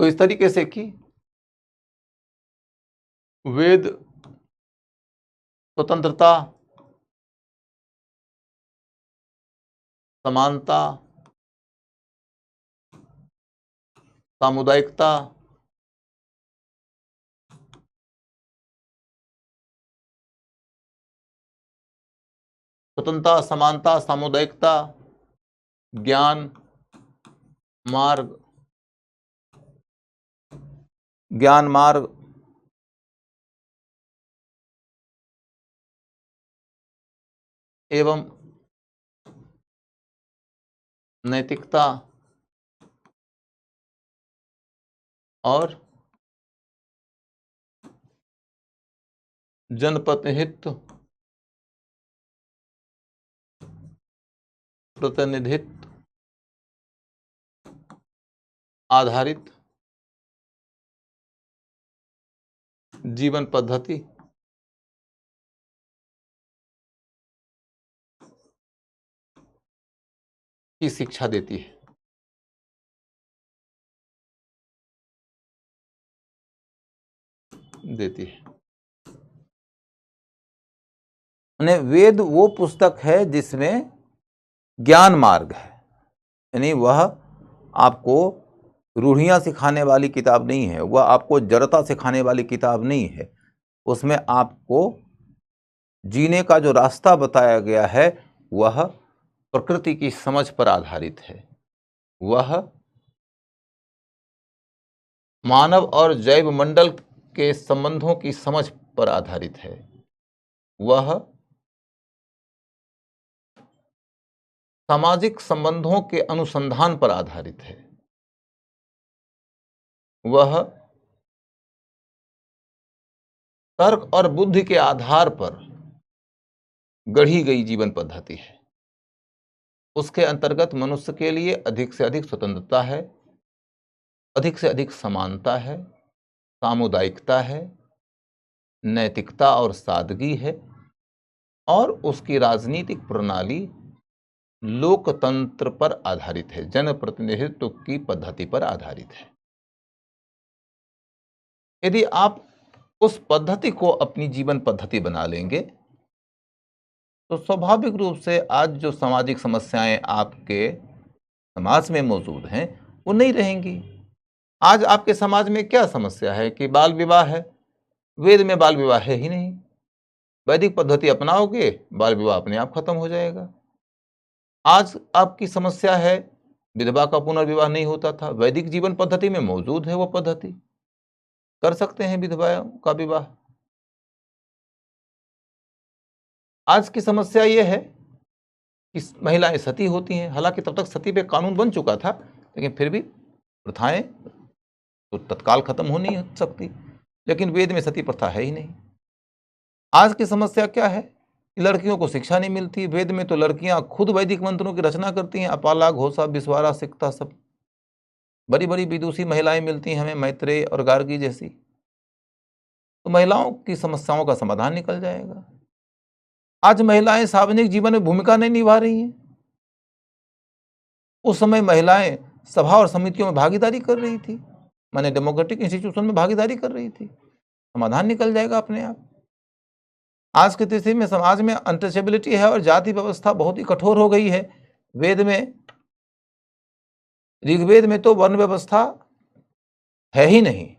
इस तरीके से कि वेद स्वतंत्रता, समानता, सामुदायिकता, स्वतंत्रता, समानता, सामुदायिकता, ज्ञान मार्ग, ज्ञान मार्ग, एवं नैतिकता और जनप्रतिनिधित्व, प्रतिनिधित्व आधारित जीवन पद्धति की शिक्षा देती है। वेद वो पुस्तक है जिसमें ज्ञान मार्ग है, यानी वह आपको रूढ़ियां सिखाने वाली किताब नहीं है, वह आपको जड़ता सिखाने वाली किताब नहीं है। उसमें आपको जीने का जो रास्ता बताया गया है वह प्रकृति की समझ पर आधारित है, वह मानव और जैव मंडल के संबंधों की समझ पर आधारित है, वह सामाजिक संबंधों के अनुसंधान पर आधारित है, वह तर्क और बुद्धि के आधार पर गढ़ी गई जीवन पद्धति है। उसके अंतर्गत मनुष्य के लिए अधिक से अधिक स्वतंत्रता है, अधिक से अधिक समानता है, सामुदायिकता है, नैतिकता और सादगी है, और उसकी राजनीतिक प्रणाली लोकतंत्र पर आधारित है, जनप्रतिनिधित्व की पद्धति पर आधारित है। यदि आप उस पद्धति को अपनी जीवन पद्धति बना लेंगे तो स्वाभाविक रूप से आज जो सामाजिक समस्याएं आपके समाज में मौजूद हैं वो नहीं रहेंगी। आज आपके समाज में क्या समस्या है कि बाल विवाह है, वेद में बाल विवाह है ही नहीं। वैदिक पद्धति अपनाओगे, बाल विवाह अपने आप खत्म हो जाएगा। आज आपकी समस्या है विधवा का पुनर्विवाह नहीं होता था, वैदिक जीवन पद्धति में मौजूद है, वो पद्धति कर सकते हैं विधवा का विवाह। आज की समस्या ये है कि महिलाएं सती होती हैं, हालांकि तब तक सती पे कानून बन चुका था, लेकिन फिर भी प्रथाएं तो तत्काल खत्म हो नहीं सकती, लेकिन वेद में सती प्रथा है ही नहीं। आज की समस्या क्या है? लड़कियों को शिक्षा नहीं मिलती। वेद में तो लड़कियां खुद वैदिक मंत्रों की रचना करती हैं, अपाला, घोषा, विश्वारा, सिकता, सब बड़ी बड़ी विदुषी महिलाएं मिलती हैं हमें, मैत्रेय और गार्गी जैसी। तो महिलाओं की समस्याओं का समाधान निकल जाएगा। आज महिलाएं सार्वजनिक जीवन में भूमिका नहीं निभा रही हैं। उस समय महिलाएं सभा और समितियों में भागीदारी कर रही थी, माने डेमोक्रेटिक इंस्टीट्यूशन में भागीदारी कर रही थी। समाधान निकल जाएगा अपने आप। आज की स्थिति में समाज में अनटचेबिलिटी है और जाति व्यवस्था बहुत ही कठोर हो गई है। वेद में, ऋग्वेद में तो वर्ण व्यवस्था है ही नहीं।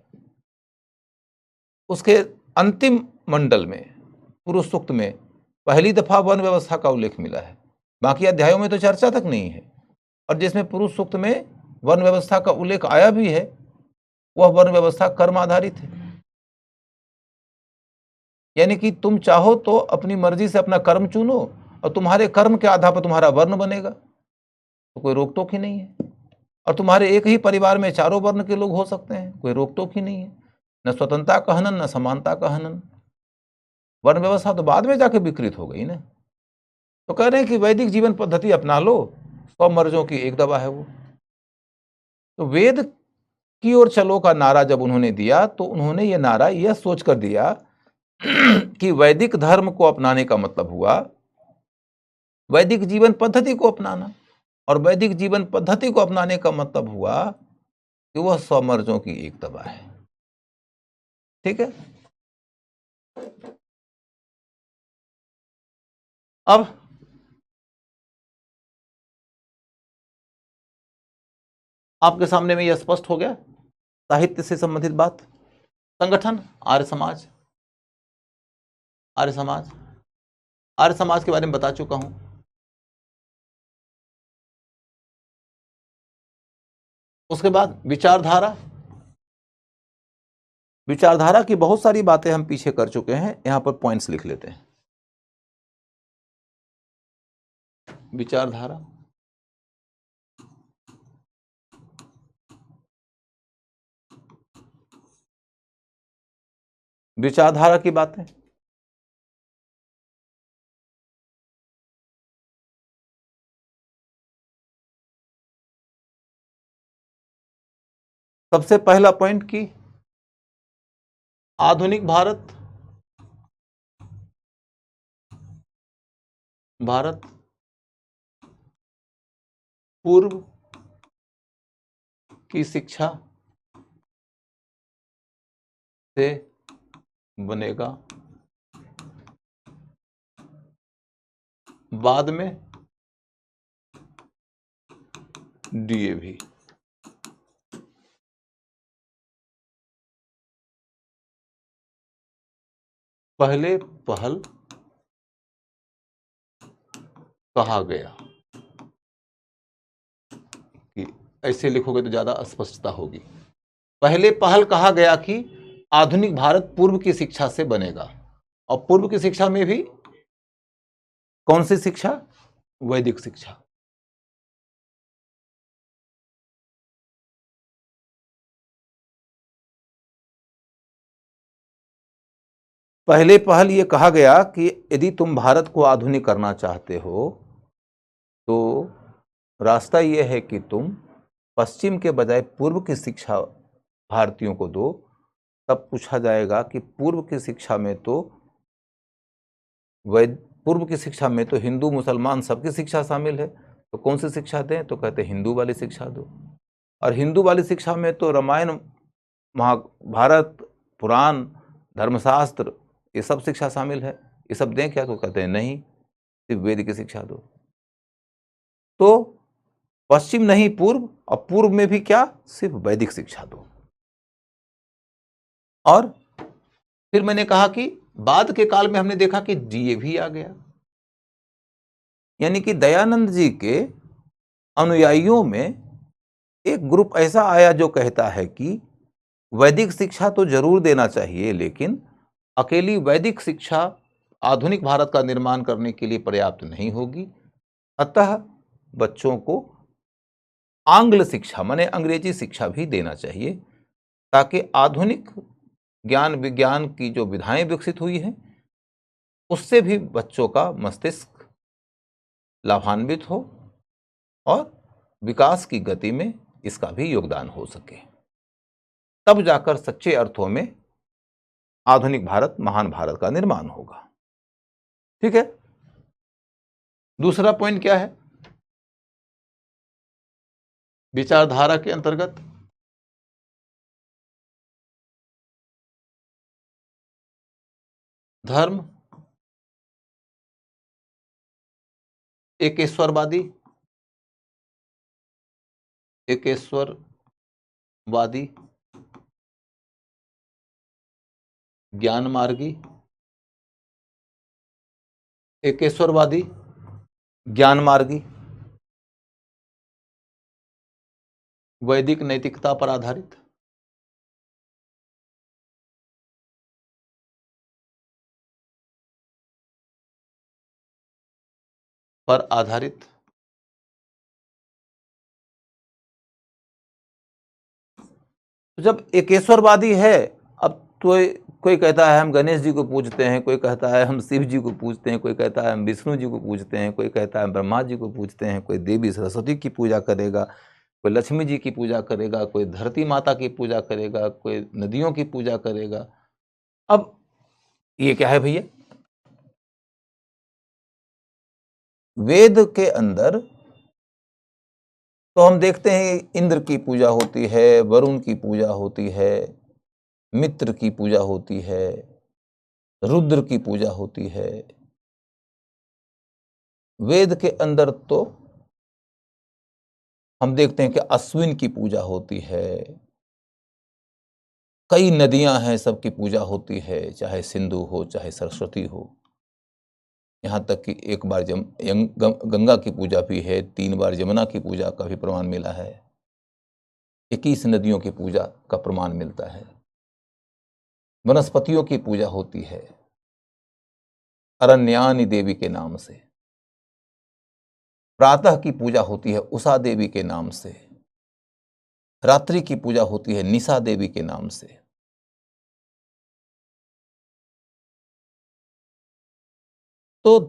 उसके अंतिम मंडल में, पुरुष सूक्त में पहली दफा वर्ण व्यवस्था का उल्लेख मिला है। बाकी अध्यायों में तो चर्चा तक नहीं है। और जिसमें पुरुष सूक्त में वर्ण व्यवस्था का उल्लेख आया भी है, वह वर्ण व्यवस्था कर्म आधारित है। यानी कि तुम चाहो तो अपनी मर्जी से अपना कर्म चुनो और तुम्हारे कर्म के आधार पर तुम्हारा वर्ण बनेगा, तो कोई रोक टोक ही नहीं है। और तुम्हारे एक ही परिवार में चारों वर्ण के लोग हो सकते हैं, कोई रोक टोक ही नहीं है। न स्वतंत्रता का हनन, न समानता का हनन। वर्ण व्यवस्था तो बाद में जाके विकृत हो गई ना। तो कह रहे हैं कि वैदिक जीवन पद्धति अपना लो, 100 मर्जों की एक दवा है वो। तो वेद की ओर चलो का नारा जब उन्होंने दिया, तो उन्होंने ये नारा यह सोचकर दिया कि वैदिक धर्म को अपनाने का मतलब हुआ वैदिक जीवन पद्धति को अपनाना, और वैदिक जीवन पद्धति को अपनाने का मतलब हुआ कि वह 100 मर्जों की एक दवा है। ठीक है। अब आपके सामने में यह स्पष्ट हो गया साहित्य से संबंधित बात। संगठन आर्य समाज, आर्य समाज, आर्य समाज के बारे में बता चुका हूं। उसके बाद विचारधारा, विचारधारा की बहुत सारी बातें हम पीछे कर चुके हैं, यहां पर पॉइंट्स लिख लेते हैं। विचारधारा, विचारधारा की बातें, सबसे पहला पॉइंट की आधुनिक भारत, भारत पूर्व की शिक्षा से बनेगा, बाद में डीएवी। पहले पहल कहा गया, कि ऐसे लिखोगे तो ज्यादा स्पष्टता होगी। पहले पहल कहा गया कि आधुनिक भारत पूर्व की शिक्षा से बनेगा, और पूर्व की शिक्षा में भी कौन सी शिक्षा? वैदिक शिक्षा। पहले पहल यह कहा गया कि यदि तुम भारत को आधुनिक करना चाहते हो तो रास्ता यह है कि तुम पश्चिम के बजाय पूर्व की शिक्षा भारतीयों को दो। तब पूछा जाएगा कि पूर्व की शिक्षा में तो पूर्व की शिक्षा में तो हिंदू मुसलमान सबकी शिक्षा शामिल है, तो कौन सी शिक्षा दें? तो कहते हिंदू वाली शिक्षा दो। और हिंदू वाली शिक्षा में तो रामायण, महाभारत, पुराण, धर्मशास्त्र, ये सब शिक्षा शामिल है, ये सब दें क्या? तो कहते हैं नहीं, सिर्फ वेद की शिक्षा दो। तो पश्चिम नहीं पूर्व, और पूर्व में भी क्या? सिर्फ वैदिक शिक्षा दो। और फिर मैंने कहा कि बाद के काल में हमने देखा कि डीएवी आ गया, यानी कि दयानंद जी के अनुयायियों में एक ग्रुप ऐसा आया जो कहता है कि वैदिक शिक्षा तो जरूर देना चाहिए, लेकिन अकेली वैदिक शिक्षा आधुनिक भारत का निर्माण करने के लिए पर्याप्त नहीं होगी। अतः बच्चों को आंग्ल शिक्षा माने अंग्रेजी शिक्षा भी देना चाहिए, ताकि आधुनिक ज्ञान विज्ञान की जो विधाएं विकसित हुई हैं उससे भी बच्चों का मस्तिष्क लाभान्वित हो और विकास की गति में इसका भी योगदान हो सके। तब जाकर सच्चे अर्थों में आधुनिक भारत, महान भारत का निर्माण होगा। ठीक है। दूसरा पॉइंट क्या है विचारधारा के अंतर्गत? धर्म एकेश्वरवादी, एकेश्वरवादी, ज्ञान मार्गी, एकेश्वरवादी, ज्ञान मार्गी, वैदिक नैतिकता पर आधारित, पर आधारित, जब एकेश्वरवादी है, अब तो कोई कहता है हम गणेश जी को पूजते हैं, कोई कहता है हम शिव जी को पूजते हैं, कोई कहता है हम विष्णु जी को पूजते हैं, कोई कहता है हम ब्रह्मा जी को पूजते हैं, कोई देवी सरस्वती की पूजा करेगा, कोई लक्ष्मी जी की पूजा करेगा, कोई धरती माता की पूजा करेगा, कोई नदियों की पूजा करेगा। अब ये क्या है भैया? वेद के अंदर तो हम देखते हैं इंद्र की पूजा होती है, वरुण की पूजा होती है, मित्र की पूजा होती है, रुद्र की पूजा होती है। वेद के अंदर तो हम देखते हैं कि अश्विन की पूजा होती है, कई नदियां हैं, सबकी पूजा होती है, चाहे सिंधु हो चाहे सरस्वती हो। यहाँ तक कि एक बार गंगा की पूजा भी है, 3 बार यमुना की पूजा का भी प्रमाण मिला है, 21 नदियों की पूजा का प्रमाण मिलता है। वनस्पतियों की पूजा होती है अरण्यानी देवी के नाम से, प्रातः की पूजा होती है उषा देवी के नाम से, रात्रि की पूजा होती है निशा देवी के नाम से। तो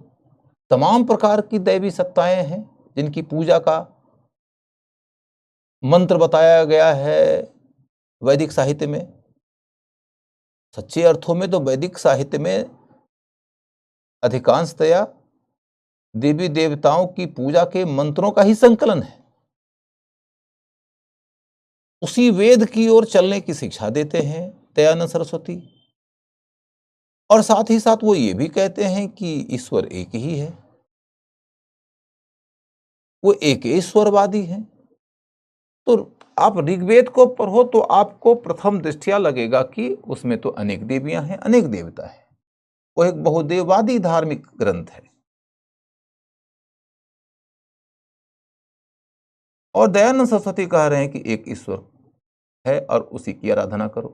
तमाम प्रकार की दैवी सत्ताएं हैं जिनकी पूजा का मंत्र बताया गया है वैदिक साहित्य में। सच्चे अर्थों में तो वैदिक साहित्य में अधिकांशतया देवी देवताओं की पूजा के मंत्रों का ही संकलन है। उसी वेद की ओर चलने की शिक्षा देते हैं दयानंद सरस्वती, और साथ ही साथ वो ये भी कहते हैं कि ईश्वर एक ही है, वो एकेश्वरवादी हैं। तो आप ऋग्वेद को पढ़ो तो आपको प्रथम दृष्टया लगेगा कि उसमें तो अनेक देवियां हैं, अनेक देवता हैं। वो एक बहुदेववादी धार्मिक ग्रंथ है। और दयानंद सरस्वती कह रहे हैं कि एक ईश्वर है और उसी की आराधना करो।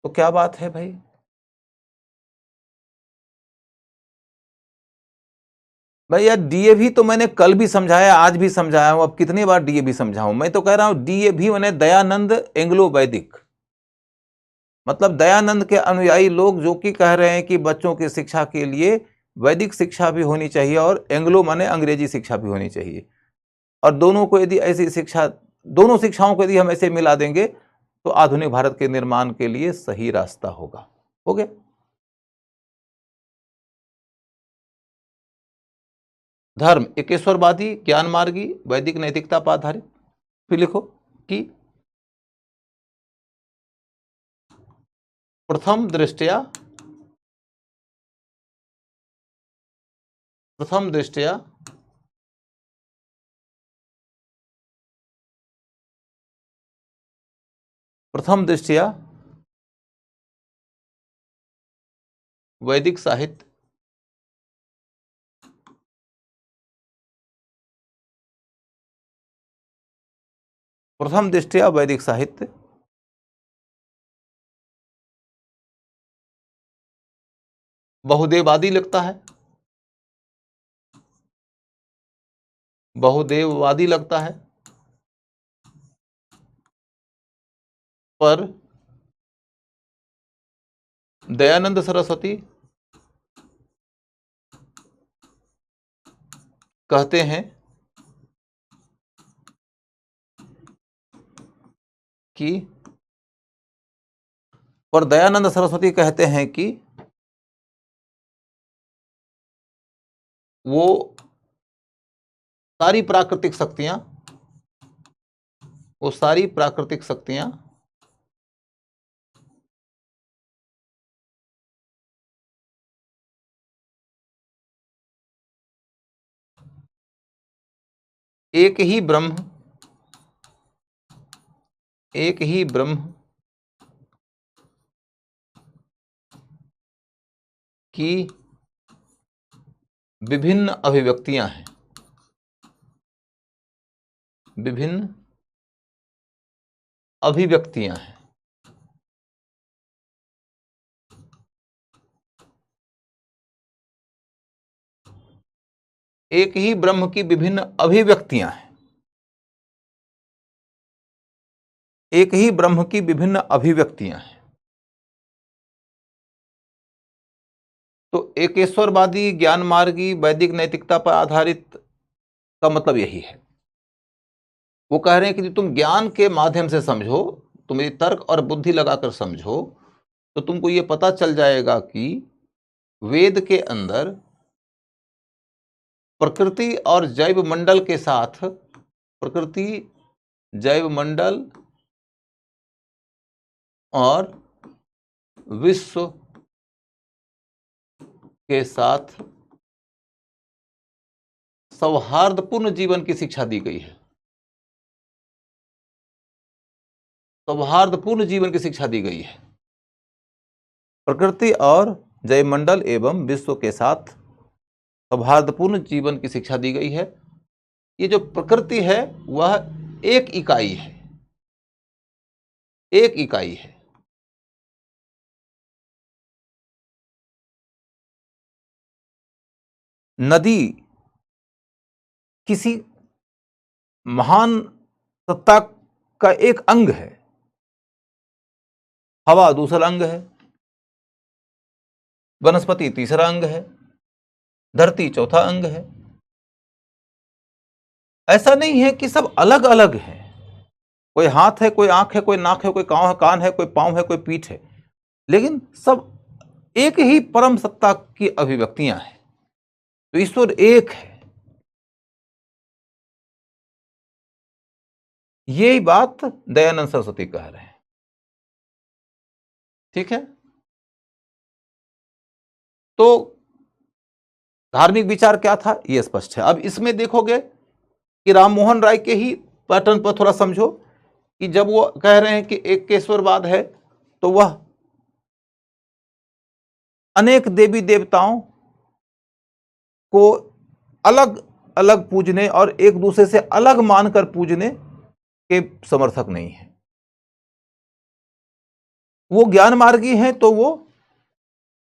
तो क्या बात है भाई? यार डीएवी तो मैंने कल भी समझाया, आज भी समझाया हूं, अब कितनी बार डीएवी समझाऊं? मैं तो कह रहा हूं डीएवी मैंने दयानंद एंग्लो वैदिक, मतलब दयानंद के अनुयायी लोग जो कि कह रहे हैं कि बच्चों की शिक्षा के लिए वैदिक शिक्षा भी होनी चाहिए और एंग्लो माने अंग्रेजी शिक्षा भी होनी चाहिए। और दोनों को यदि ऐसी शिक्षा, दोनों शिक्षाओं को यदि हम ऐसे मिला देंगे तो आधुनिक भारत के निर्माण के लिए सही रास्ता होगा। हो गया? धर्म एकेश्वरवादी, ज्ञान मार्गी, वैदिक नैतिकता पर आधारित। फिर लिखो कि प्रथम दृष्टया प्रथम दृष्टया प्रथम दृष्टया वैदिक साहित्य प्रथम दृष्टया वैदिक साहित्य बहुदेववादी लगता है, बहुदेववादी लगता है, पर दयानंद सरस्वती कहते हैं कि और दयानंद सरस्वती कहते हैं कि वो सारी प्राकृतिक शक्तियां एक ही ब्रह्म की विभिन्न अभिव्यक्तियां हैं। एक ही ब्रह्म की विभिन्न अभिव्यक्तियां हैं। एक ही ब्रह्म की विभिन्न अभिव्यक्तियां हैं। तो एकेश्वरवादी, ज्ञान मार्गी, वैदिक नैतिकता पर आधारित का मतलब यही है। वो कह रहे हैं कि तुम ज्ञान के माध्यम से समझो, तुम ये तर्क और बुद्धि लगाकर समझो, तो तुमको ये पता चल जाएगा कि वेद के अंदर प्रकृति और जैव मंडल के साथ, प्रकृति, जैव मंडल और विश्व के साथ सौहार्दपूर्ण जीवन की शिक्षा दी गई है। सौहार्दपूर्ण जीवन की शिक्षा दी गई है। प्रकृति और जैव मंडल एवं विश्व के साथ सौहार्दपूर्ण जीवन की शिक्षा दी गई है। ये जो प्रकृति है वह एक इकाई है, एक इकाई है। नदी किसी महान सत्ता का एक अंग है, हवा दूसरा अंग है, वनस्पति तीसरा अंग है, धरती चौथा अंग है। ऐसा नहीं है कि सब अलग अलग हैं। कोई हाथ है, कोई आंख है, कोई नाक है, कोई कान है, कोई पांव है, कोई पीठ है, लेकिन सब एक ही परम सत्ता की अभिव्यक्तियां हैं। तो ईश्वर एक है। यही बात दयानंद सरस्वती कह रहे हैं। ठीक है। तो धार्मिक विचार क्या था यह स्पष्ट है। अब इसमें देखोगे कि राममोहन राय के ही पैटर्न पर थोड़ा समझो कि जब वो कह रहे हैं कि एकेश्वरवाद है, तो वह अनेक देवी देवताओं को अलग अलग पूजने और एक दूसरे से अलग मानकर पूजने के समर्थक नहीं है। वो ज्ञान मार्गी हैं तो वो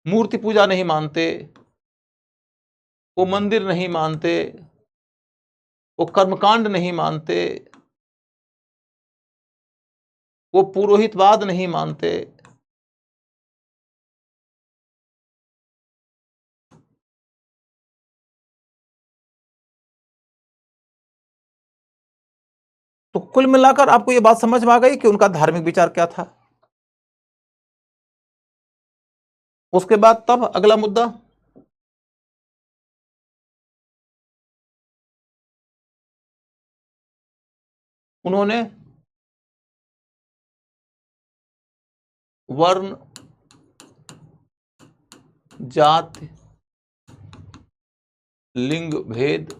मूर्ति पूजा नहीं मानते, वो मंदिर नहीं मानते, वो कर्मकांड नहीं मानते, वो पुरोहितवाद नहीं मानते। तो कुल मिलाकर आपको यह बात समझ में आ गई कि उनका धार्मिक विचार क्या था। उसके बाद तब अगला मुद्दा, उन्होंने वर्ण, जाति, लिंग भेद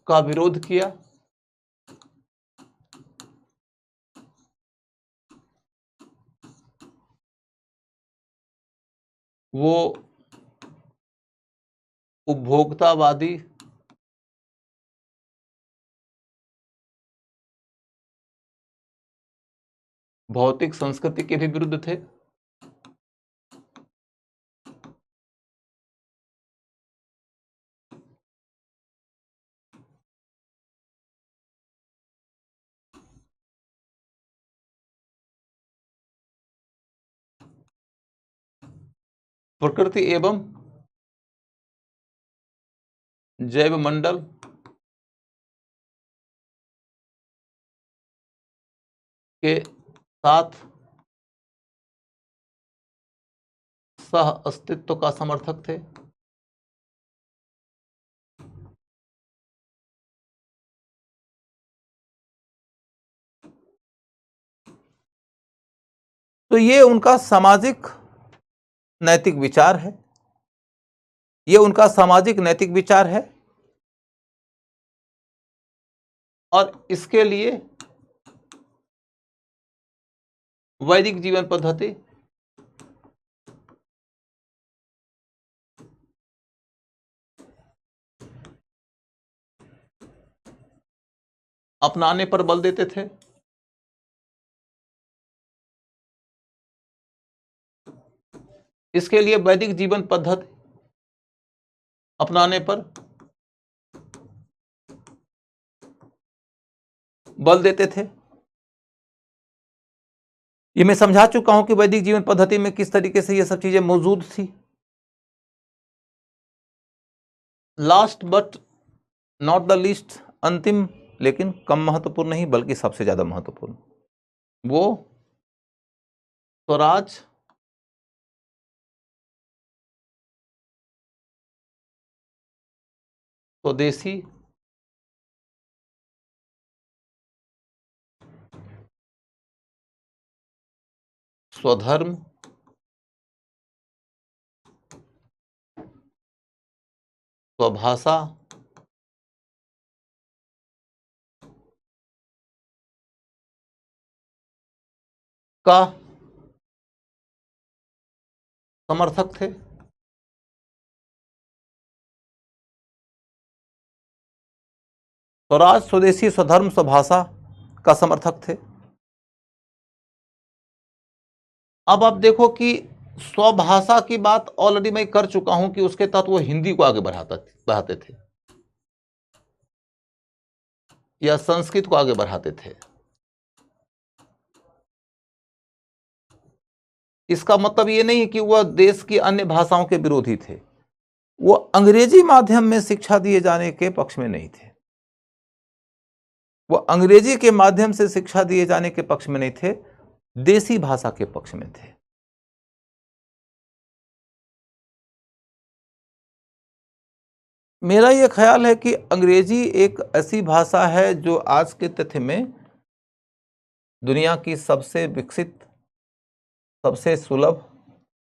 का विरोध किया। वो उपभोक्तावादी, भौतिक संस्कृति के भी विरुद्ध थे। प्रकृति एवं जैव मंडल के साथ सह अस्तित्व का समर्थक थे। तो ये उनका सामाजिक नैतिक विचार है, ये उनका सामाजिक नैतिक विचार है। और इसके लिए वैदिक जीवन पद्धति अपनाने पर बल देते थे। इसके लिए वैदिक जीवन पद्धति अपनाने पर बल देते थे। ये मैं समझा चुका हूं कि वैदिक जीवन पद्धति में किस तरीके से ये सब चीजें मौजूद थी। Last but not the least, अंतिम लेकिन कम महत्वपूर्ण नहीं बल्कि सबसे ज्यादा महत्वपूर्ण, वो स्वराज स्वदेशी स्वधर्म स्वभाषा का समर्थक थे। स्वराज स्वदेशी स्वधर्म स्वभाषा का समर्थक थे। अब आप देखो कि स्वभाषा की बात ऑलरेडी मैं कर चुका हूं कि उसके तहत वो हिंदी को आगे बढ़ाते थे या संस्कृत को आगे बढ़ाते थे। इसका मतलब ये नहीं कि वह देश की अन्य भाषाओं के विरोधी थे, वो अंग्रेजी माध्यम में शिक्षा दिए जाने के पक्ष में नहीं थे, वो अंग्रेजी के माध्यम से शिक्षा दिए जाने के पक्ष में नहीं थे, देसी भाषा के पक्ष में थे। मेरा यह ख्याल है कि अंग्रेजी एक ऐसी भाषा है जो आज के तथ्य में दुनिया की सबसे विकसित, सबसे सुलभ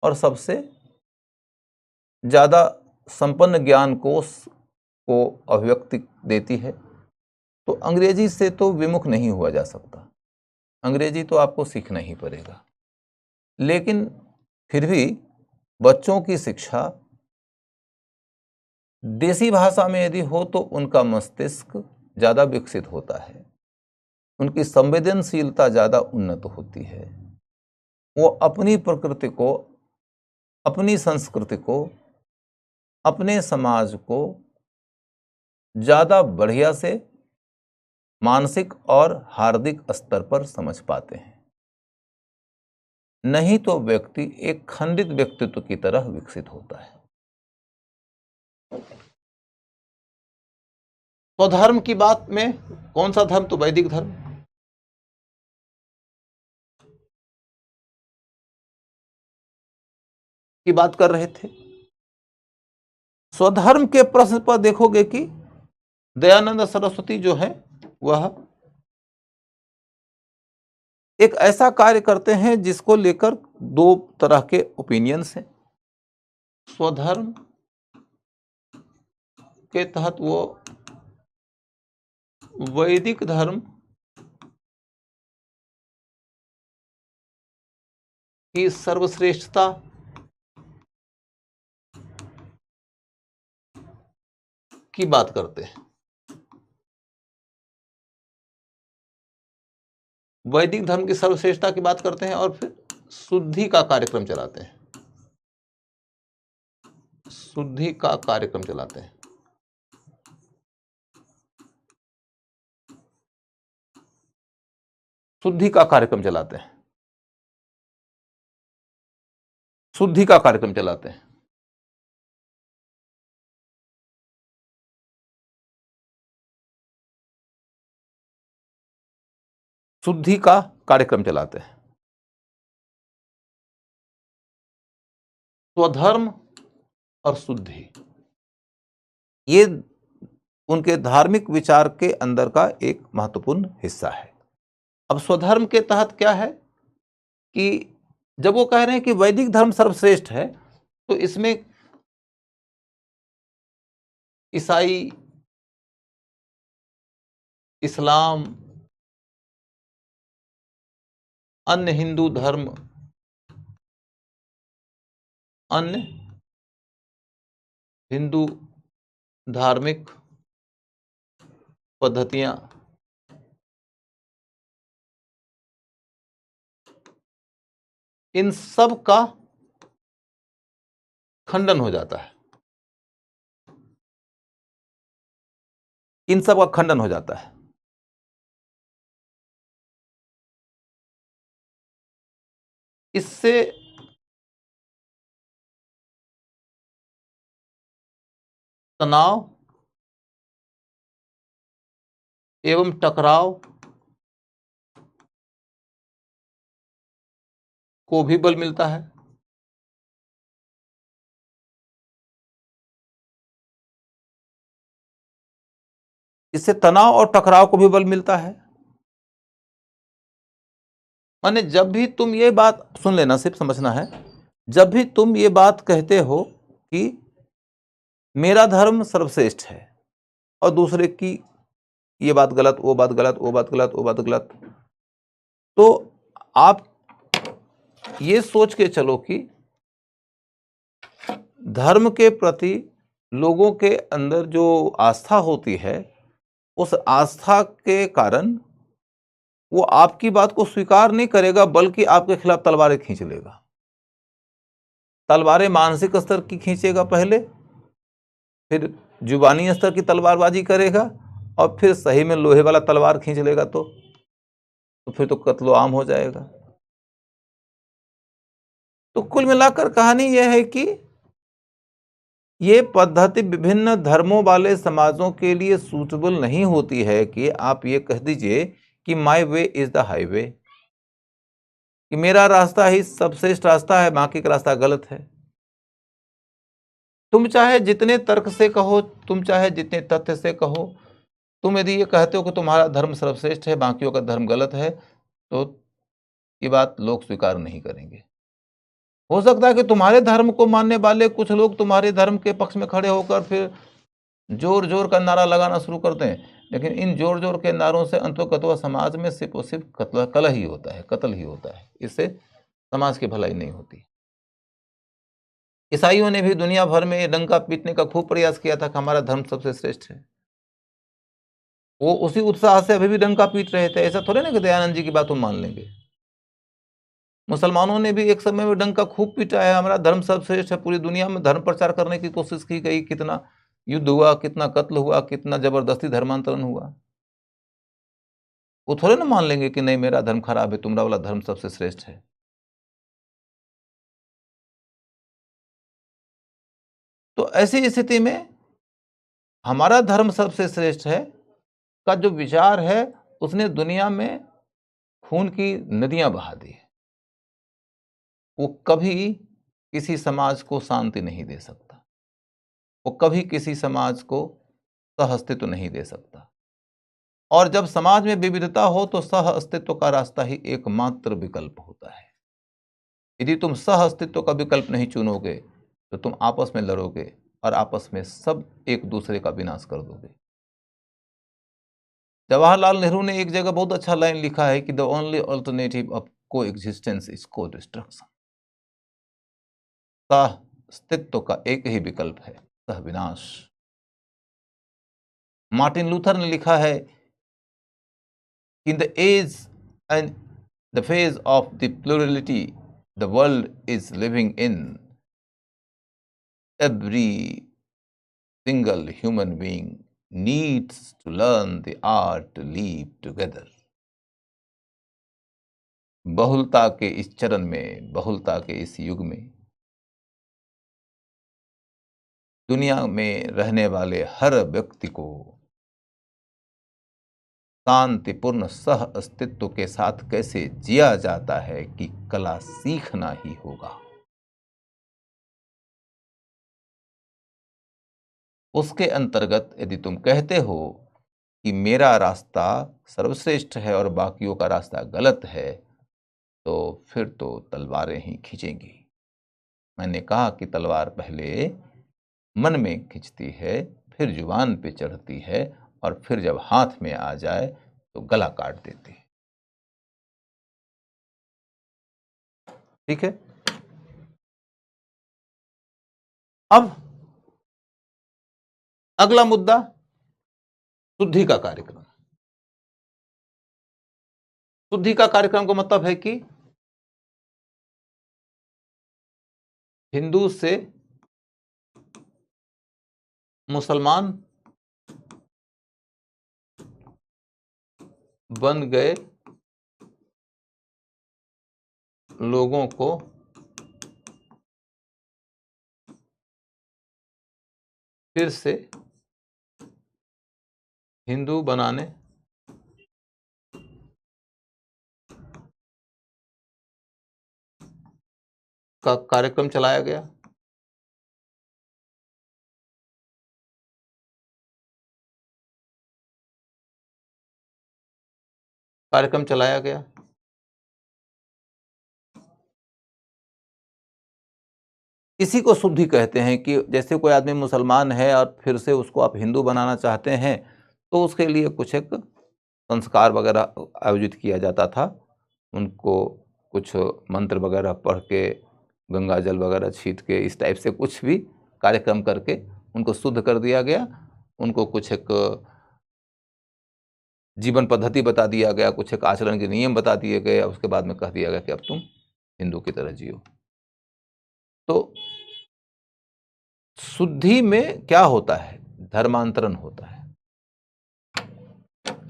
और सबसे ज्यादा संपन्न ज्ञान कोश को अभिव्यक्ति देती है। तो अंग्रेजी से तो विमुख नहीं हुआ जा सकता, अंग्रेजी तो आपको सीखना ही पड़ेगा। लेकिन फिर भी बच्चों की शिक्षा देसी भाषा में यदि हो तो उनका मस्तिष्क ज्यादा विकसित होता है, उनकी संवेदनशीलता ज्यादा उन्नत होती है, वो अपनी प्रकृति को, अपनी संस्कृति को, अपने समाज को ज्यादा बढ़िया से मानसिक और हार्दिक स्तर पर समझ पाते हैं। नहीं तो व्यक्ति एक खंडित व्यक्तित्व की तरह विकसित होता है। स्वधर्म की बात में कौन सा धर्म? तो वैदिक धर्म। की बात कर रहे थे। स्वधर्म के प्रश्न पर देखोगे कि दयानंद सरस्वती जो है वह एक ऐसा कार्य करते हैं जिसको लेकर दो तरह के ओपिनियंस हैं। स्वधर्म के तहत वो वैदिक धर्म की सर्वश्रेष्ठता की बात करते हैं, वैदिक धर्म की सर्वश्रेष्ठता की बात करते हैं और फिर शुद्धि का कार्यक्रम चलाते हैं, शुद्धि का कार्यक्रम चलाते हैं। शुद्धि का कार्यक्रम चलाते हैं, शुद्धि का कार्यक्रम चलाते हैं। शुद्धि का कार्यक्रम चलाते हैं। स्वधर्म और शुद्धि, ये उनके धार्मिक विचार के अंदर का एक महत्वपूर्ण हिस्सा है। अब स्वधर्म के तहत क्या है कि जब वो कह रहे हैं कि वैदिक धर्म सर्वश्रेष्ठ है, तो इसमें ईसाई, इस्लाम, अन्य हिंदू धर्म, अन्य हिंदू धार्मिक पद्धतियां, इन सब का खंडन हो जाता है, इन सब का खंडन हो जाता है। इससे तनाव एवं टकराव को भी बल मिलता है। इससे तनाव और टकराव को भी बल मिलता है। माने जब भी तुम ये बात सुन लेना, सिर्फ समझना है, जब भी तुम ये बात कहते हो कि मेरा धर्म सर्वश्रेष्ठ है और दूसरे की ये बात गलत, वो बात गलत, वो बात गलत, वो बात गलत, तो आप ये सोच के चलो कि धर्म के प्रति लोगों के अंदर जो आस्था होती है, उस आस्था के कारण वो आपकी बात को स्वीकार नहीं करेगा, बल्कि आपके खिलाफ तलवारें खींच लेगा। तलवारें मानसिक स्तर की खींचेगा पहले, फिर जुबानी स्तर की तलवारबाजी करेगा, और फिर सही में लोहे वाला तलवार खींच लेगा तो फिर तो कत्लो आम हो जाएगा। तो कुल मिलाकर कहानी यह है कि ये पद्धति विभिन्न धर्मों वाले समाजों के लिए सूटेबल नहीं होती है कि आप ये कह दीजिए कि my way is the highway, कि मेरा रास्ता ही सबश्रेष्ठ रास्ता है, बाकी का रास्ता गलत है। तुम चाहे जितने तर्क से कहो, तुम चाहे जितने तथ्य से कहो, तुम यदि ये कहते हो कि तुम्हारा धर्म सर्वश्रेष्ठ है, बाकियों का धर्म गलत है, तो ये बात लोग स्वीकार नहीं करेंगे। हो सकता है कि तुम्हारे धर्म को मानने वाले कुछ लोग तुम्हारे धर्म के पक्ष में खड़े होकर फिर जोर जोर का नारा लगाना शुरू करते हैं, लेकिन इन जोर जोर के नारों से अंततः समाज में सिर्फ और सिर्फ कलह ही होता है, कत्ल ही होता है। इससे समाज की भलाई नहीं होती। ईसाइयों ने भी दुनिया भर में डंका पीटने का खूब प्रयास किया था कि हमारा धर्म सबसे श्रेष्ठ है। वो उसी उत्साह से अभी भी डंका पीट रहे थे। ऐसा थोड़े ना कि दयानंद जी की बात हम मान लेंगे। मुसलमानों ने भी एक समय में डंका खूब पीटा है, हमारा धर्म सर्वश्रेष्ठ है। पूरी दुनिया में धर्म प्रचार करने की कोशिश की गई, कितना युद्ध हुआ, कितना कत्ल हुआ, कितना जबरदस्ती धर्मांतरण हुआ। वो थोड़े ना मान लेंगे कि नहीं मेरा धर्म खराब है, तुम्हारा वाला धर्म सबसे श्रेष्ठ है। तो ऐसी स्थिति में हमारा धर्म सबसे श्रेष्ठ है का जो विचार है, उसने दुनिया में खून की नदियां बहा दी। वो कभी किसी समाज को शांति नहीं दे सकता, वो कभी किसी समाज को सह अस्तित्व नहीं दे सकता। और जब समाज में विविधता हो तो सह अस्तित्व का रास्ता ही एकमात्र विकल्प होता है। यदि तुम सह अस्तित्व का विकल्प नहीं चुनोगे तो तुम आपस में लड़ोगे और आपस में सब एक दूसरे का विनाश कर दोगे। जवाहरलाल नेहरू ने एक जगह बहुत अच्छा लाइन लिखा है कि द ओनली अल्टरनेटिव ऑफ को एग्जिस्टेंस इज को डिस्ट्रक्शन। सह अस्तित्व का एक ही विकल्प है, सह विनाश। मार्टिन लूथर ने लिखा है, in the age and the phase of the plurality the world is living in, every single human being needs to learn the art to live together. बहुलता के इस चरण में, बहुलता के इस युग में, दुनिया में रहने वाले हर व्यक्ति को शांतिपूर्ण सह अस्तित्व के साथ कैसे जिया जाता है कि कला सीखना ही होगा। उसके अंतर्गत यदि तुम कहते हो कि मेरा रास्ता सर्वश्रेष्ठ है और बाकियों का रास्ता गलत है, तो फिर तो तलवारें ही खींचेंगी। मैंने कहा कि तलवार पहले मन में खिंचती है, फिर जुबान पे चढ़ती है और फिर जब हाथ में आ जाए तो गला काट देती है। ठीक है। अब अगला मुद्दा, शुद्धि का कार्यक्रम। शुद्धि का कार्यक्रम का मतलब है कि हिंदू से मुसलमान बन गए लोगों को फिर से हिंदू बनाने का कार्यक्रम चलाया गया। कार्यक्रम चलाया गया। इसी को शुद्धि कहते हैं कि जैसे कोई आदमी मुसलमान है और फिर से उसको आप हिंदू बनाना चाहते हैं, तो उसके लिए कुछ एक संस्कार वगैरह आयोजित किया जाता था। उनको कुछ मंत्र वगैरह पढ़ के, गंगा जल वगैरह छीट के, इस टाइप से कुछ भी कार्यक्रम करके उनको शुद्ध कर दिया गया। उनको कुछ एक जीवन पद्धति बता दिया गया, कुछ एक आचरण के नियम बता दिए गए, उसके बाद में कह दिया गया कि अब तुम हिंदू की तरह जियो। तो शुद्धि में क्या होता है? धर्मांतरण होता है।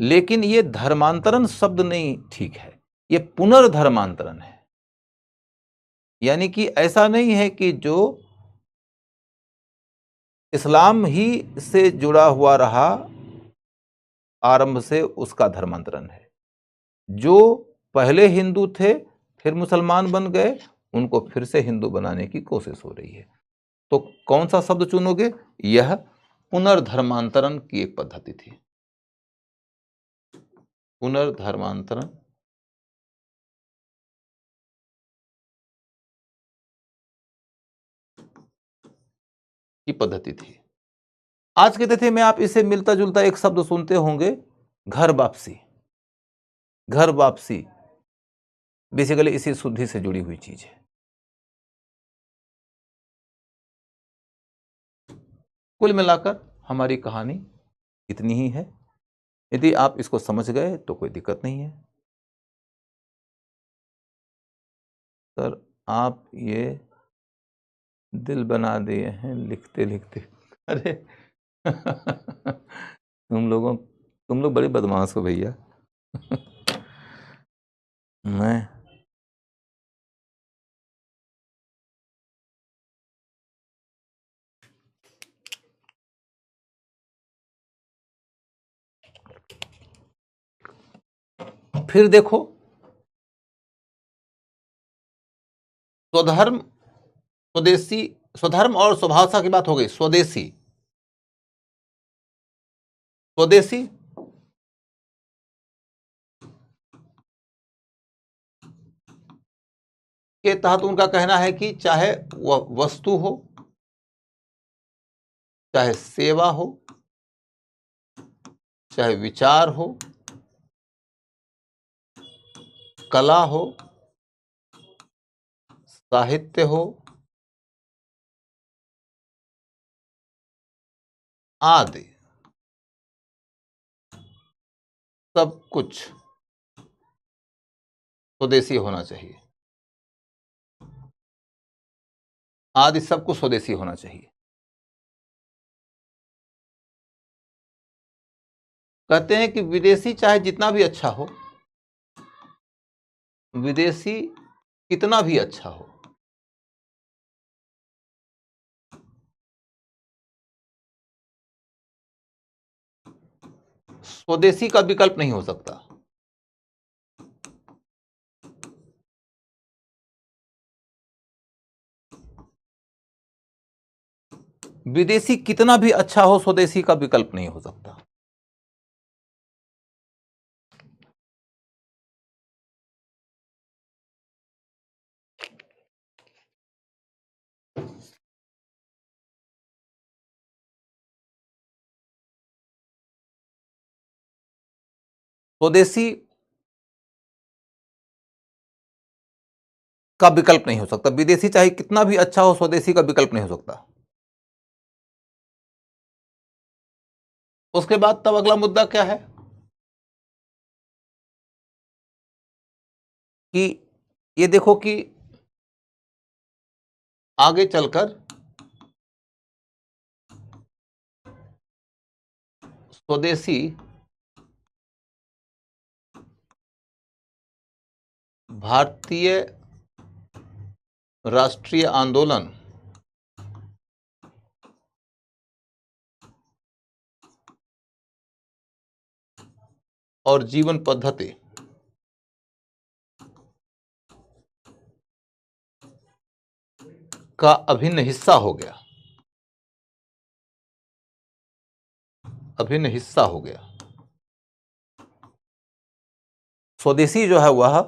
लेकिन ये धर्मांतरण शब्द नहीं ठीक है, ये पुनर्धर्मांतरण है। यानी कि ऐसा नहीं है कि जो इस्लाम ही से जुड़ा हुआ रहा आरंभ से, उसका धर्मांतरण है। जो पहले हिंदू थे फिर मुसलमान बन गए, उनको फिर से हिंदू बनाने की कोशिश हो रही है। तो कौन सा शब्द चुनोगे? यह पुनर्धर्मांतरण की एक पद्धति थी। पुनर्धर्मांतरण की पद्धति थी। आज के तिथि में आप इसे मिलता जुलता एक शब्द सुनते होंगे, घर वापसी। घर वापसी बेसिकली इसी शुद्धि से जुड़ी हुई चीज है। कुल मिलाकर हमारी कहानी इतनी ही है। यदि आप इसको समझ गए तो कोई दिक्कत नहीं है। सर आप ये दिल बना दिए हैं लिखते लिखते। अरे तुम लोग बड़े बदमाश हो भैया। मैं फिर देखो, स्वधर्म स्वदेशी, स्वधर्म और स्वभाषा की बात हो गई। स्वदेशी, स्वदेशी के तहत उनका कहना है कि चाहे वह वस्तु हो, चाहे सेवा हो, चाहे विचार हो, कला हो, साहित्य हो, आदि, सब कुछ स्वदेशी होना चाहिए। आदि सब कुछ स्वदेशी होना चाहिए। कहते हैं कि विदेशी चाहे जितना भी अच्छा हो, विदेशी कितना भी अच्छा हो, स्वदेशी का विकल्प नहीं हो सकता। विदेशी कितना भी अच्छा हो, स्वदेशी का विकल्प नहीं हो सकता। स्वदेशी का विकल्प नहीं हो सकता। विदेशी चाहे कितना भी अच्छा हो, स्वदेशी का विकल्प नहीं हो सकता। उसके बाद तब अगला मुद्दा क्या है कि ये देखो कि आगे चलकर स्वदेशी भारतीय राष्ट्रीय आंदोलन और जीवन पद्धति का अभिन्न हिस्सा हो गया। अभिन्न हिस्सा हो गया। स्वदेशी जो है वह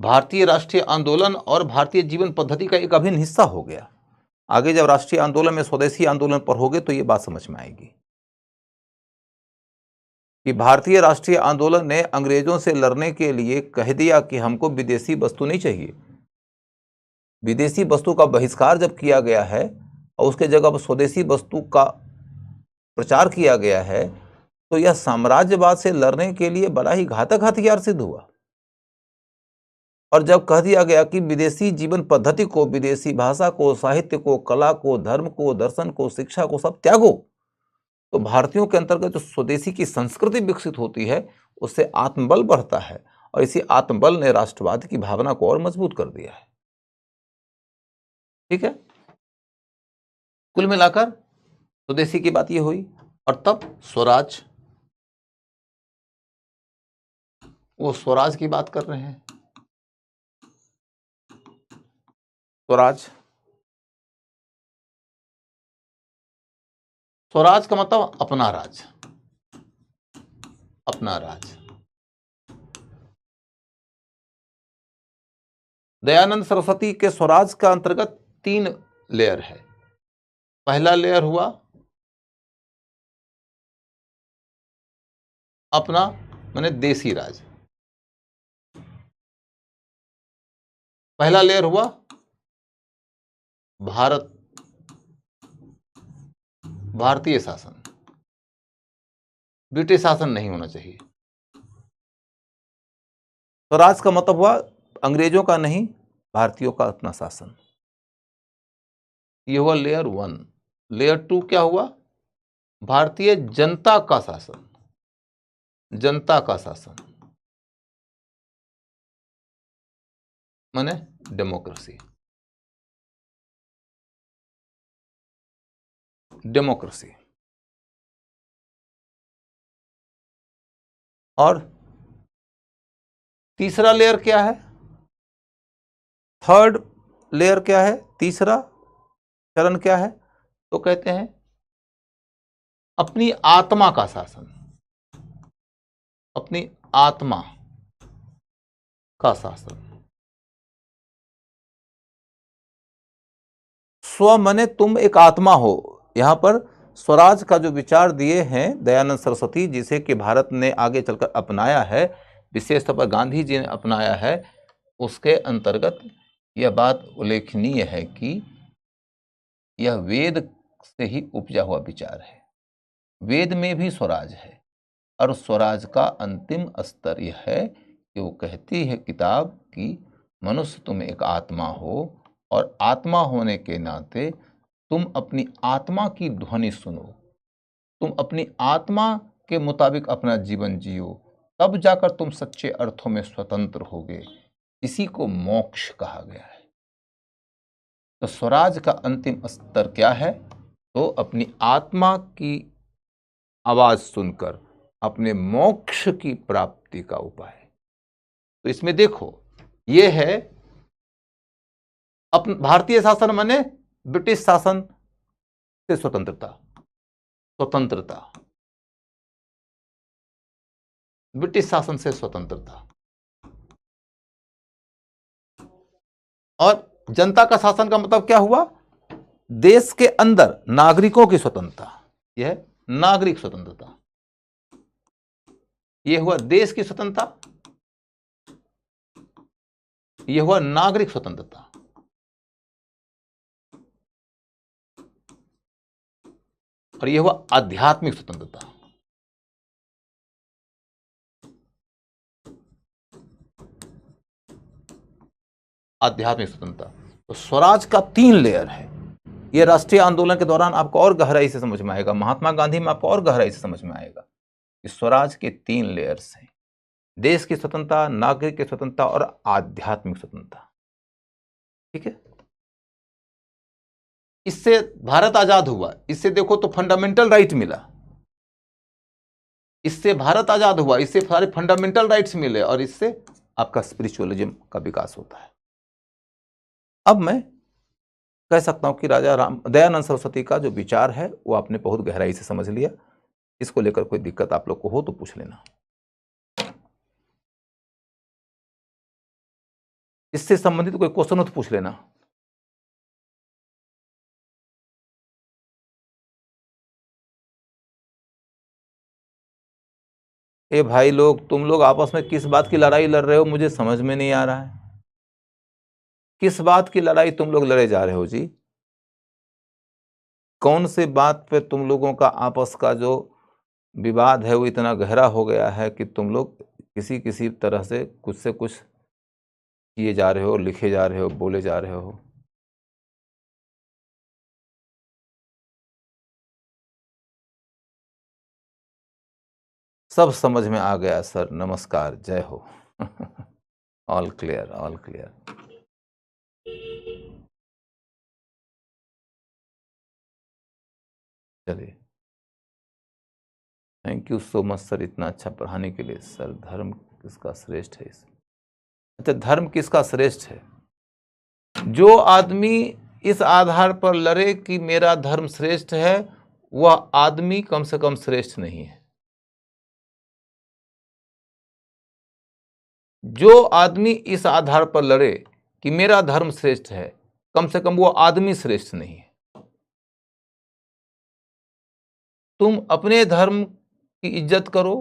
भारतीय राष्ट्रीय आंदोलन और भारतीय जीवन पद्धति का एक अभिन्न हिस्सा हो गया। आगे जब राष्ट्रीय आंदोलन में स्वदेशी आंदोलन पर होगे तो ये बात समझ में आएगी कि भारतीय राष्ट्रीय आंदोलन ने अंग्रेजों से लड़ने के लिए कह दिया कि हमको विदेशी वस्तु नहीं चाहिए। विदेशी वस्तु का बहिष्कार जब किया गया है और उसके जगह पर स्वदेशी वस्तु का प्रचार किया गया है, तो यह साम्राज्यवाद से लड़ने के लिए बड़ा ही घातक हथियार सिद्ध हुआ। और जब कह दिया गया कि विदेशी जीवन पद्धति को, विदेशी भाषा को, साहित्य को, कला को, धर्म को, दर्शन को, शिक्षा को सब त्यागो, तो भारतीयों के अंतर्गत जो स्वदेशी की संस्कृति विकसित होती है उससे आत्मबल बढ़ता है और इसी आत्मबल ने राष्ट्रवाद की भावना को और मजबूत कर दिया है। ठीक है, कुल मिलाकर स्वदेशी की बात ये हुई। और तब स्वराज, वो स्वराज की बात कर रहे हैं। स्वराज, स्वराज का मतलब अपना राज। अपना राज। दयानंद सरस्वती के स्वराज का अंतर्गत 3 लेयर है। पहला लेयर हुआ अपना माने देसी राज। पहला लेयर हुआ भारत, भारतीय शासन। ब्रिटिश शासन नहीं होना चाहिए। स्वराज का मतलब हुआ अंग्रेजों का नहीं, भारतीयों का अपना शासन। ये हुआ लेयर 1। लेयर 2 क्या हुआ? भारतीय जनता का शासन। जनता का शासन माने डेमोक्रेसी। डेमोक्रेसी। और तीसरा लेयर क्या है? थर्ड लेयर क्या है? तीसरा चरण क्या है? तो कहते हैं अपनी आत्मा का शासन। अपनी आत्मा का शासन। स्व माने तुम एक आत्मा हो। यहां पर स्वराज का जो विचार दिए हैं दयानंद सरस्वती, जिसे कि भारत ने आगे चलकर अपनाया है, विशेष तौर पर गांधी जी ने अपनाया है, उसके अंतर्गत यह बात उल्लेखनीय है कि यह वेद से ही उपजा हुआ विचार है। वेद में भी स्वराज है और स्वराज का अंतिम स्तर यह है कि वो कहती है किताब कि मनुष्य तुम एक आत्मा हो और आत्मा होने के नाते तुम अपनी आत्मा की ध्वनि सुनो, तुम अपनी आत्मा के मुताबिक अपना जीवन जियो, तब जाकर तुम सच्चे अर्थों में स्वतंत्र होगे। इसी को मोक्ष कहा गया है। तो स्वराज का अंतिम स्तर क्या है? तो अपनी आत्मा की आवाज सुनकर अपने मोक्ष की प्राप्ति का उपाय। तो इसमें देखो, ये है अपन भारतीय शासन माने ब्रिटिश शासन से स्वतंत्रता। स्वतंत्रता, ब्रिटिश शासन से स्वतंत्रता। और जनता का शासन का मतलब क्या हुआ? देश के अंदर नागरिकों की स्वतंत्रता। यह नागरिक स्वतंत्रता, यह हुआ देश की स्वतंत्रता, यह हुआ नागरिक स्वतंत्रता। और यह हुआ आध्यात्मिक स्वतंत्रता। आध्यात्मिक स्वतंत्रता। तो स्वराज का 3 लेयर है। यह राष्ट्रीय आंदोलन के दौरान आपको और गहराई से समझ में आएगा, महात्मा गांधी में आपको और गहराई से समझ में आएगा कि स्वराज के 3 लेयर्स हैं। देश की स्वतंत्रता, नागरिक की स्वतंत्रता और आध्यात्मिक स्वतंत्रता। ठीक है, इससे भारत आजाद हुआ। इससे देखो तो फंडामेंटल राइट मिला, इससे भारत आजाद हुआ, इससे सारे फंडामेंटल राइट्स मिले, और इससे आपका स्पिरिचुअलिज्म का विकास होता है। अब मैं कह सकता हूं कि राजा दयानंद सरस्वती का जो विचार है वो आपने बहुत गहराई से समझ लिया। इसको लेकर कोई दिक्कत आप लोग को हो तो पूछ लेना। इससे संबंधित कोई क्वेश्चन हो तो पूछ लेना। ए भाई लोग, तुम लोग आपस में किस बात की लड़ाई लड़ रहे हो मुझे समझ में नहीं आ रहा है। किस बात की लड़ाई तुम लोग लड़े जा रहे हो जी? कौन से बात पे तुम लोगों का आपस का जो विवाद है वो इतना गहरा हो गया है कि तुम लोग किसी किसी तरह से कुछ किए जा रहे हो, लिखे जा रहे हो, बोले जा रहे हो? सब समझ में आ गया सर, नमस्कार, जय हो। All clear, all clear. चलिए, thank you so much sir इतना अच्छा पढ़ाने के लिए। सर धर्म किसका श्रेष्ठ है? अच्छा, धर्म किसका श्रेष्ठ है? जो आदमी इस आधार पर लड़े कि मेरा धर्म श्रेष्ठ है, वह आदमी कम से कम श्रेष्ठ नहीं है। जो आदमी इस आधार पर लड़े कि मेरा धर्म श्रेष्ठ है, कम से कम वो आदमी श्रेष्ठ नहीं है। तुम अपने धर्म की इज्जत करो,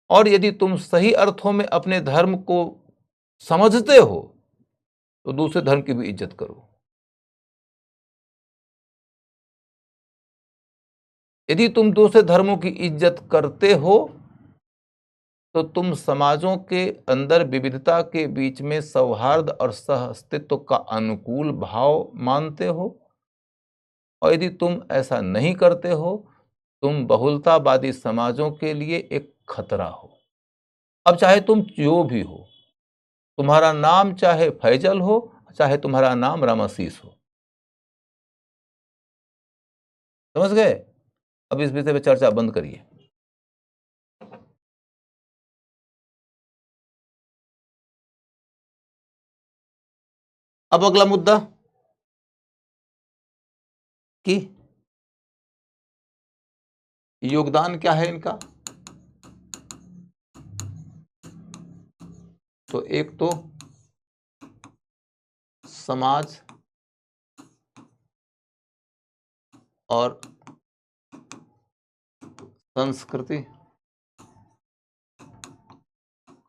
और यदि तुम सही अर्थों में अपने धर्म को समझते हो तो दूसरे धर्म की भी इज्जत करो। यदि तुम दूसरे धर्मों की इज्जत करते हो तो तुम समाजों के अंदर विविधता के बीच में सौहार्द और सह अस्तित्व का अनुकूल भाव मानते हो, और यदि तुम ऐसा नहीं करते हो तुम बहुलतावादी समाजों के लिए एक खतरा हो। अब चाहे तुम जो भी हो, तुम्हारा नाम चाहे फैजल हो, चाहे तुम्हारा नाम रामाशीष हो। समझ गए? अब इस विषय पे चर्चा बंद करिए। अब अगला मुद्दा कि योगदान क्या है इनका। तो एक तो समाज और संस्कृति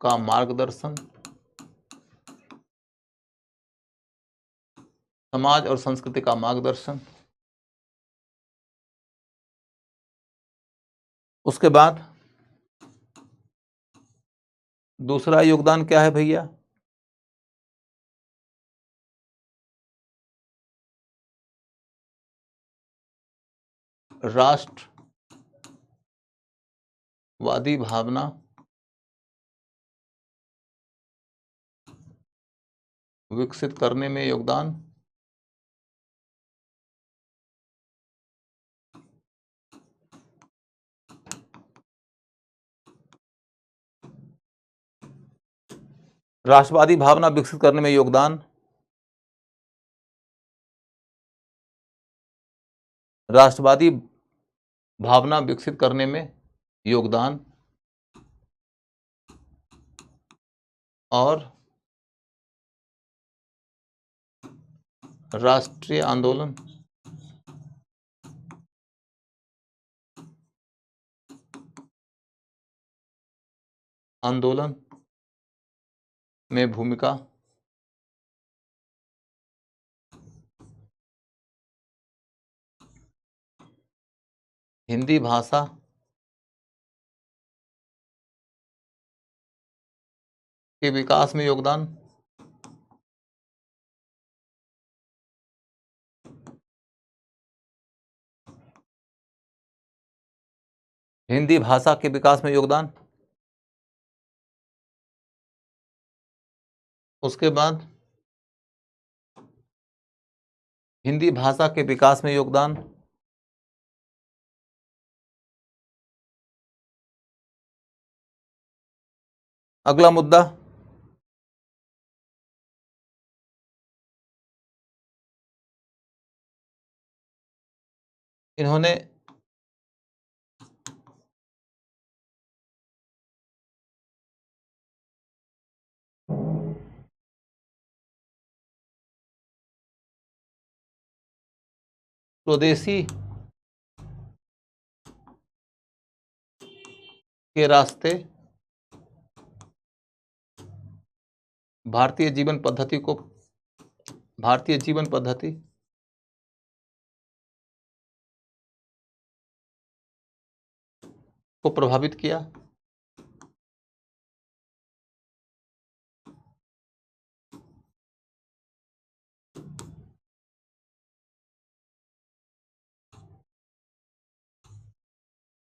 का मार्गदर्शन, समाज और संस्कृति का मार्गदर्शन। उसके बाद दूसरा योगदान क्या है भैया? राष्ट्रवादी भावना विकसित करने में योगदान। राष्ट्रवादी भावना विकसित करने में योगदान, राष्ट्रवादी भावना विकसित करने में योगदान और राष्ट्रीय आंदोलन में भूमिका, हिंदी भाषा के विकास में योगदान, हिंदी भाषा के विकास में योगदान। उसके बाद हिंदी भाषा के विकास में योगदान, अगला मुद्दा, इन्होंने स्वदेशी के रास्ते भारतीय जीवन पद्धति को प्रभावित किया।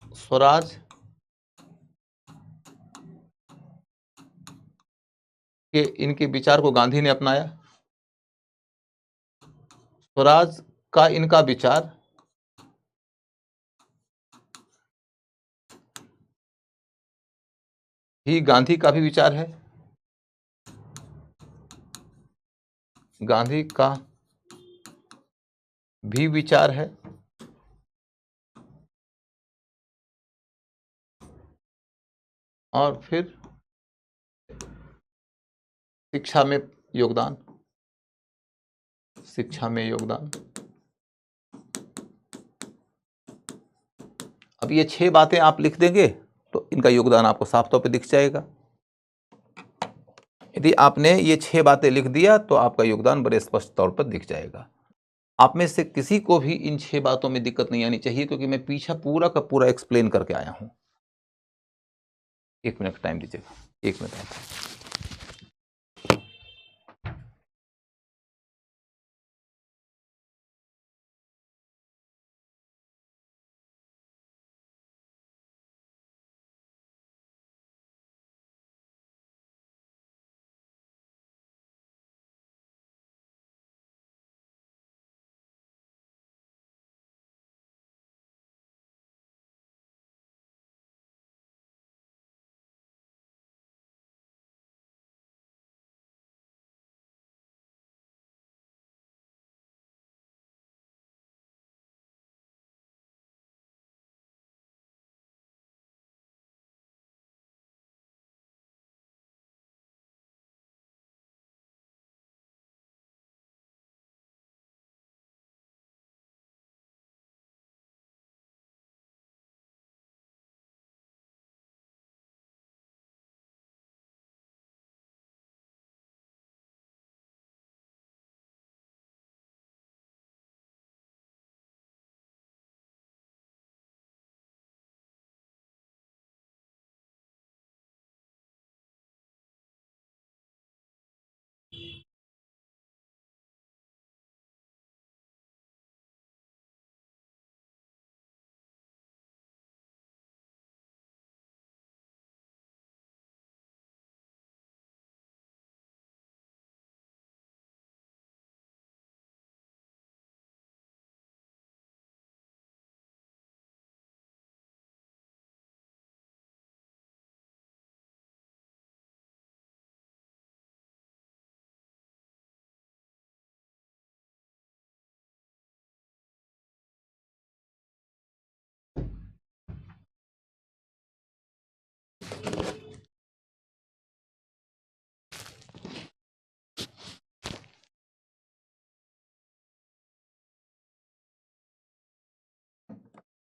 स्वराज के इनके विचार को गांधी ने अपनाया। स्वराज का इनका विचार ही गांधी का भी विचार है। गांधी का भी विचार है। और फिर शिक्षा में योगदान, अब ये 6 बातें आप लिख देंगे तो इनका योगदान आपको साफ तौर पे दिख जाएगा। यदि आपने ये 6 बातें लिख दिया तो आपका योगदान बड़े स्पष्ट तौर पर दिख जाएगा। आप में से किसी को भी इन 6 बातों में दिक्कत नहीं आनी चाहिए, क्योंकि मैं पीछा पूरा का पूरा एक्सप्लेन करके आया हूं। 1 मिनट टाइम दीजिएगा, 1 मिनट।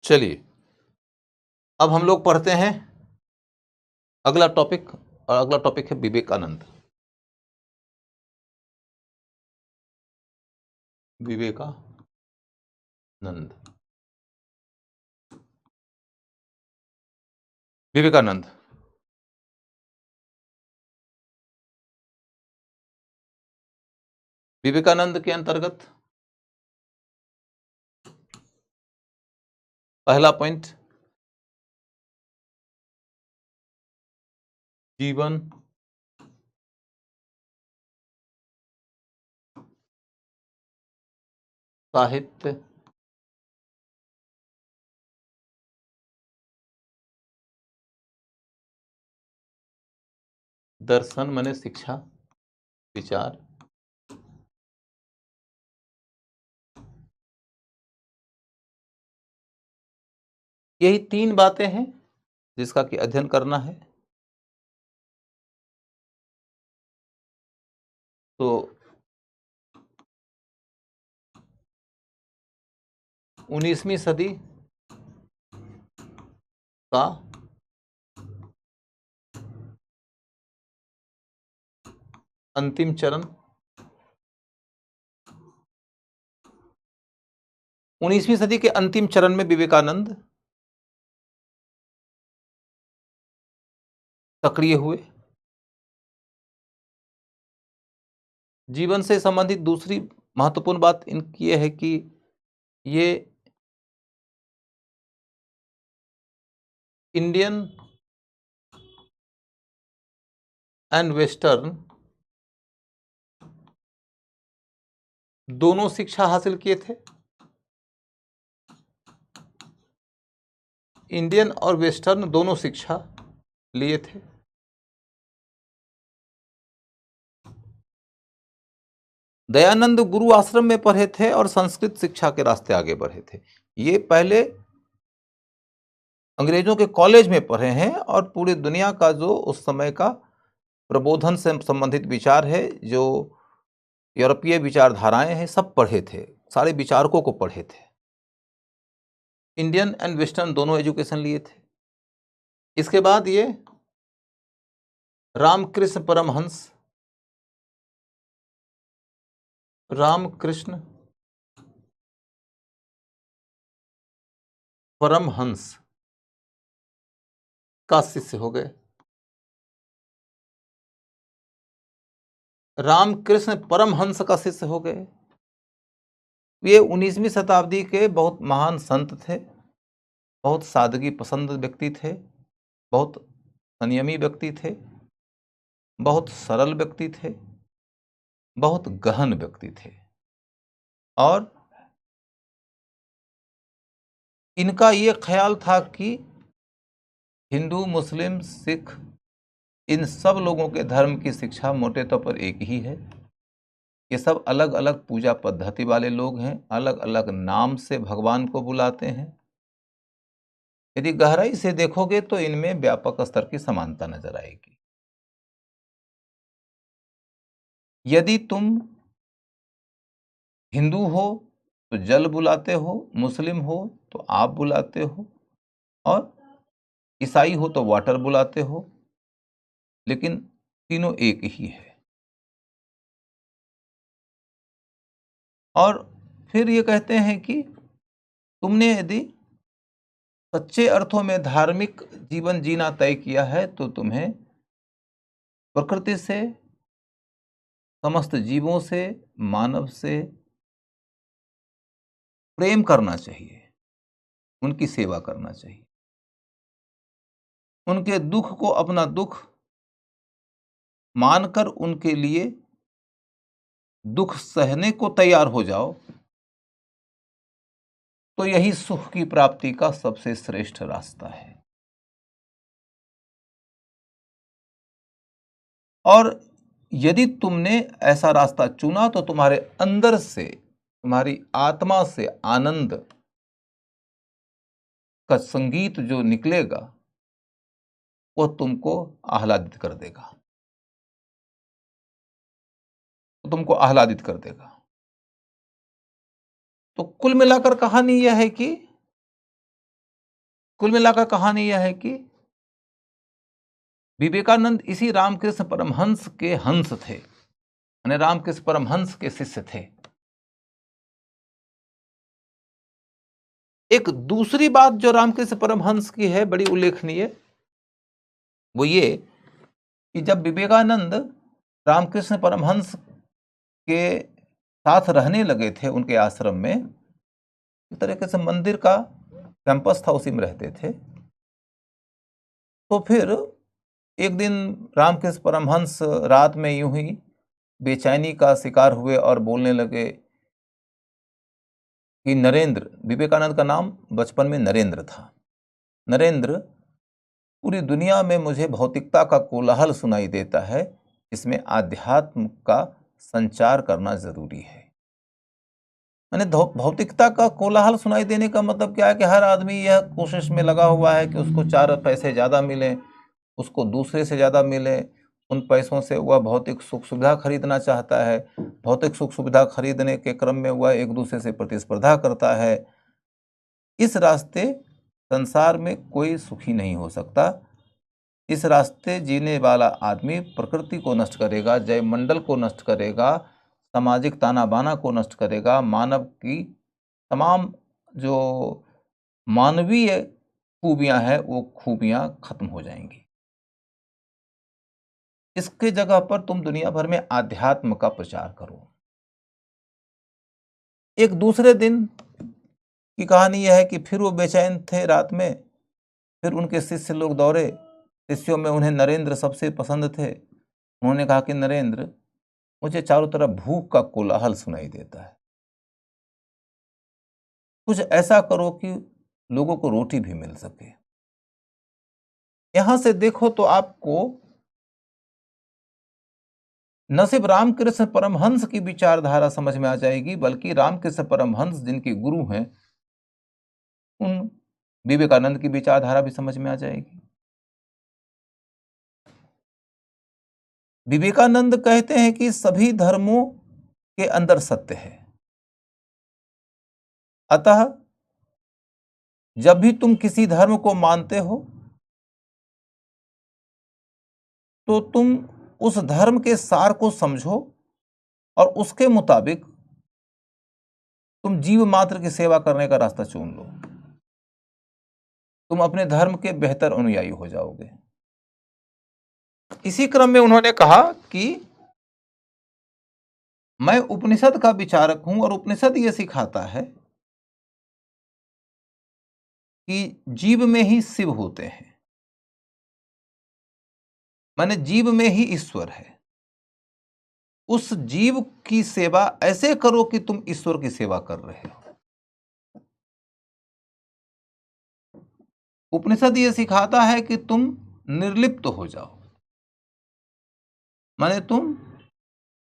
चलिए अब हम लोग पढ़ते हैं अगला टॉपिक, और अगला टॉपिक है विवेकानंद। विवेकानंद, विवेकानंद विवेकानंद के अंतर्गत पहला पॉइंट, जीवन साहित्य दर्शन माने शिक्षा विचार यही तीन बातें हैं जिसका कि अध्ययन करना है। तो 19वीं सदी का अंतिम चरण, 19वीं सदी के अंतिम चरण में विवेकानंद सक्रिय हुए। जीवन से संबंधित दूसरी महत्वपूर्ण बात इनकी यह है कि ये इंडियन एंड वेस्टर्न दोनों शिक्षा हासिल किए थे। इंडियन और वेस्टर्न दोनों शिक्षा लिए थे। दयानंद गुरु आश्रम में पढ़े थे और संस्कृत शिक्षा के रास्ते आगे बढ़े थे। ये पहले अंग्रेजों के कॉलेज में पढ़े हैं और पूरी दुनिया का जो उस समय का प्रबोधन से संबंधित विचार है, जो यूरोपीय विचारधाराएं हैं, सब पढ़े थे, सारे विचारकों को पढ़े थे। इंडियन एंड वेस्टर्न दोनों एजुकेशन लिए थे। इसके बाद ये रामकृष्ण परमहंस, रामकृष्ण परमहंस का शिष्य हो गए। रामकृष्ण परमहंस का शिष्य हो गए। ये 19वीं शताब्दी के बहुत महान संत थे, बहुत सादगी पसंद व्यक्ति थे, बहुत संयमी व्यक्ति थे, बहुत सरल व्यक्ति थे, बहुत गहन व्यक्ति थे। और इनका ये ख्याल था कि हिंदू, मुस्लिम, सिख, इन सब लोगों के धर्म की शिक्षा मोटे तौर पर एक ही है। ये सब अलग अलग पूजा पद्धति वाले लोग हैं, अलग अलग नाम से भगवान को बुलाते हैं। यदि गहराई से देखोगे तो इनमें व्यापक स्तर की समानता नजर आएगी। यदि तुम हिंदू हो तो जल बुलाते हो, मुस्लिम हो तो आप बुलाते हो, और ईसाई हो तो वाटर बुलाते हो, लेकिन तीनों एक ही है। और फिर ये कहते हैं कि तुमने यदि सच्चे अर्थों में धार्मिक जीवन जीना तय किया है तो तुम्हें प्रकृति से, समस्त जीवों से, मानव से प्रेम करना चाहिए, उनकी सेवा करना चाहिए, उनके दुख को अपना दुख मानकर उनके लिए दुख सहने को तैयार हो जाओ, तो यही सुख की प्राप्ति का सबसे श्रेष्ठ रास्ता है। और यदि तुमने ऐसा रास्ता चुना तो तुम्हारे अंदर से, तुम्हारी आत्मा से आनंद का संगीत जो निकलेगा वो तुमको आह्लादित कर देगा, तुमको आह्लादित कर देगा। तो कुल मिलाकर कहानी यह है कि कुल मिलाकर कहानी यह है कि विवेकानंद इसी रामकृष्ण परमहंस के हंस थे, यानी रामकृष्ण परमहंस के शिष्य थे। एक दूसरी बात जो रामकृष्ण परमहंस की है बड़ी उल्लेखनीय, वो ये कि जब विवेकानंद रामकृष्ण परमहंस के साथ रहने लगे थे उनके आश्रम में, एक तरीके से मंदिर का कैंपस था, उसी में रहते थे। तो फिर एक दिन रामकृष्ण परमहंस रात में यूं ही बेचैनी का शिकार हुए और बोलने लगे कि नरेंद्र, विवेकानंद का नाम बचपन में नरेंद्र था, नरेंद्र, पूरी दुनिया में मुझे भौतिकता का कोलाहल सुनाई देता है, इसमें आध्यात्म का संचार करना जरूरी है। मैंने भौतिकता का कोलाहल सुनाई देने का मतलब क्या है कि हर आदमी यह कोशिश में लगा हुआ है कि उसको 4 पैसे ज़्यादा मिले, उसको दूसरे से ज़्यादा मिले, उन पैसों से वह भौतिक सुख सुविधा खरीदना चाहता है, भौतिक सुख सुविधा खरीदने के क्रम में वह एक दूसरे से प्रतिस्पर्धा करता है। इस रास्ते संसार में कोई सुखी नहीं हो सकता। इस रास्ते जीने वाला आदमी प्रकृति को नष्ट करेगा, जयमंडल को नष्ट करेगा, सामाजिक ताना बाना को नष्ट करेगा, मानव की तमाम जो मानवीय खूबियां हैं वो खूबियां खत्म हो जाएंगी। इसके जगह पर तुम दुनिया भर में आध्यात्म का प्रचार करो। एक दूसरे दिन की कहानी यह है कि फिर वो बेचैन थे रात में, फिर उनके शिष्य लोग दौड़े, शिष्यों में उन्हें नरेंद्र सबसे पसंद थे। उन्होंने कहा कि नरेंद्र, मुझे चारों तरफ भूख का कोलाहल सुनाई देता है, कुछ ऐसा करो कि लोगों को रोटी भी मिल सके। यहां से देखो तो आपको न सिर्फ रामकृष्ण परमहंस की विचारधारा समझ में आ जाएगी, बल्कि रामकृष्ण परमहंस जिनके गुरु हैं उन विवेकानंद की विचारधारा भी समझ में आ जाएगी। विवेकानंद कहते हैं कि सभी धर्मों के अंदर सत्य है, अतः जब भी तुम किसी धर्म को मानते हो तो तुम उस धर्म के सार को समझो और उसके मुताबिक तुम जीव मात्र की सेवा करने का रास्ता चुन लो। तुम अपने धर्म के बेहतर अनुयायी हो जाओगे। इसी क्रम में उन्होंने कहा कि मैं उपनिषद का विचारक हूं और उपनिषद यह सिखाता है कि जीव में ही शिव होते हैं, माने जीव में ही ईश्वर है। उस जीव की सेवा ऐसे करो कि तुम ईश्वर की सेवा कर रहे हो। उपनिषद यह सिखाता है कि तुम निर्लिप्त हो जाओ, माने तुम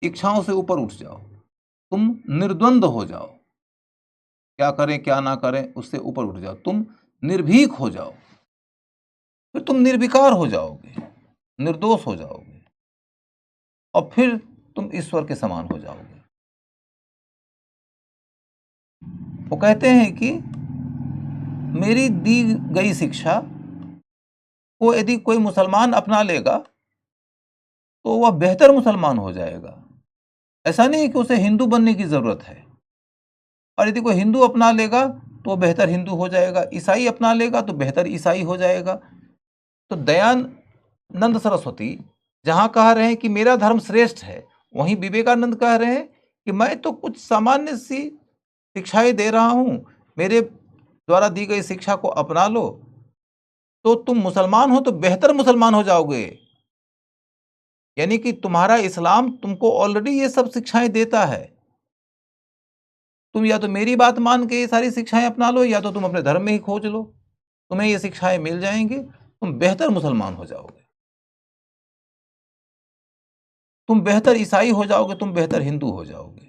इच्छाओं से ऊपर उठ जाओ, तुम निर्द्वंद हो जाओ, क्या करें क्या ना करें उससे ऊपर उठ जाओ, तुम निर्भीक हो जाओ, फिर तुम निर्विकार हो जाओगे, निर्दोष हो जाओगे और फिर तुम ईश्वर के समान हो जाओगे। वो कहते हैं कि मेरी दी गई शिक्षा को यदि कोई मुसलमान अपना लेगा तो वह बेहतर मुसलमान हो जाएगा। ऐसा नहीं कि उसे हिंदू बनने की जरूरत है, और यदि कोई हिंदू अपना लेगा तो बेहतर हिंदू हो जाएगा, ईसाई अपना लेगा तो बेहतर ईसाई हो जाएगा। तो दयानंद सरस्वती जहां कह रहे हैं कि मेरा धर्म श्रेष्ठ है, वहीं विवेकानंद कह रहे हैं कि मैं तो कुछ सामान्य सी शिक्षाएं दे रहा हूं, मेरे द्वारा दी गई शिक्षा को अपना लो तो तुम मुसलमान हो तो बेहतर मुसलमान हो जाओगे। यानी कि तुम्हारा इस्लाम तुमको ऑलरेडी ये सब शिक्षाएं देता है। तुम या तो मेरी बात मान के ये सारी शिक्षाएं अपना लो, या तो तुम अपने धर्म में ही खोज लो, तुम्हें ये शिक्षाएं मिल जाएंगी, तुम बेहतर मुसलमान हो जाओगे, तुम बेहतर ईसाई हो जाओगे, तुम बेहतर हिंदू हो जाओगे।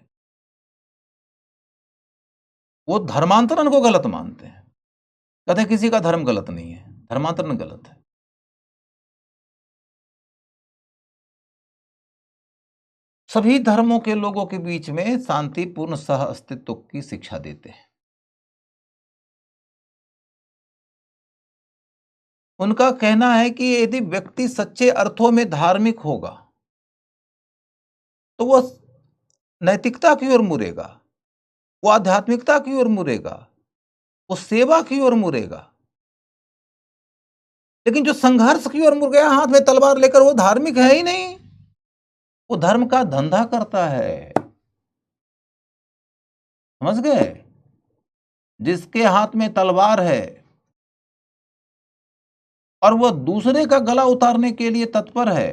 वो धर्मांतरण को गलत मानते हैं, कहते हैं किसी का धर्म गलत नहीं है, धर्मांतरण गलत है। सभी धर्मों के लोगों के बीच में शांतिपूर्ण सह अस्तित्व की शिक्षा देते हैं। उनका कहना है कि यदि व्यक्ति सच्चे अर्थों में धार्मिक होगा तो वह नैतिकता की ओर मुड़ेगा, वो आध्यात्मिकता की ओर मुड़ेगा, वो सेवा की ओर मुड़ेगा। लेकिन जो संघर्ष की ओर मुड़ गया हाथ में तलवार लेकर, वो धार्मिक है ही नहीं, वो धर्म का धंधा करता है। समझ गए? जिसके हाथ में तलवार है और वह दूसरे का गला उतारने के लिए तत्पर है,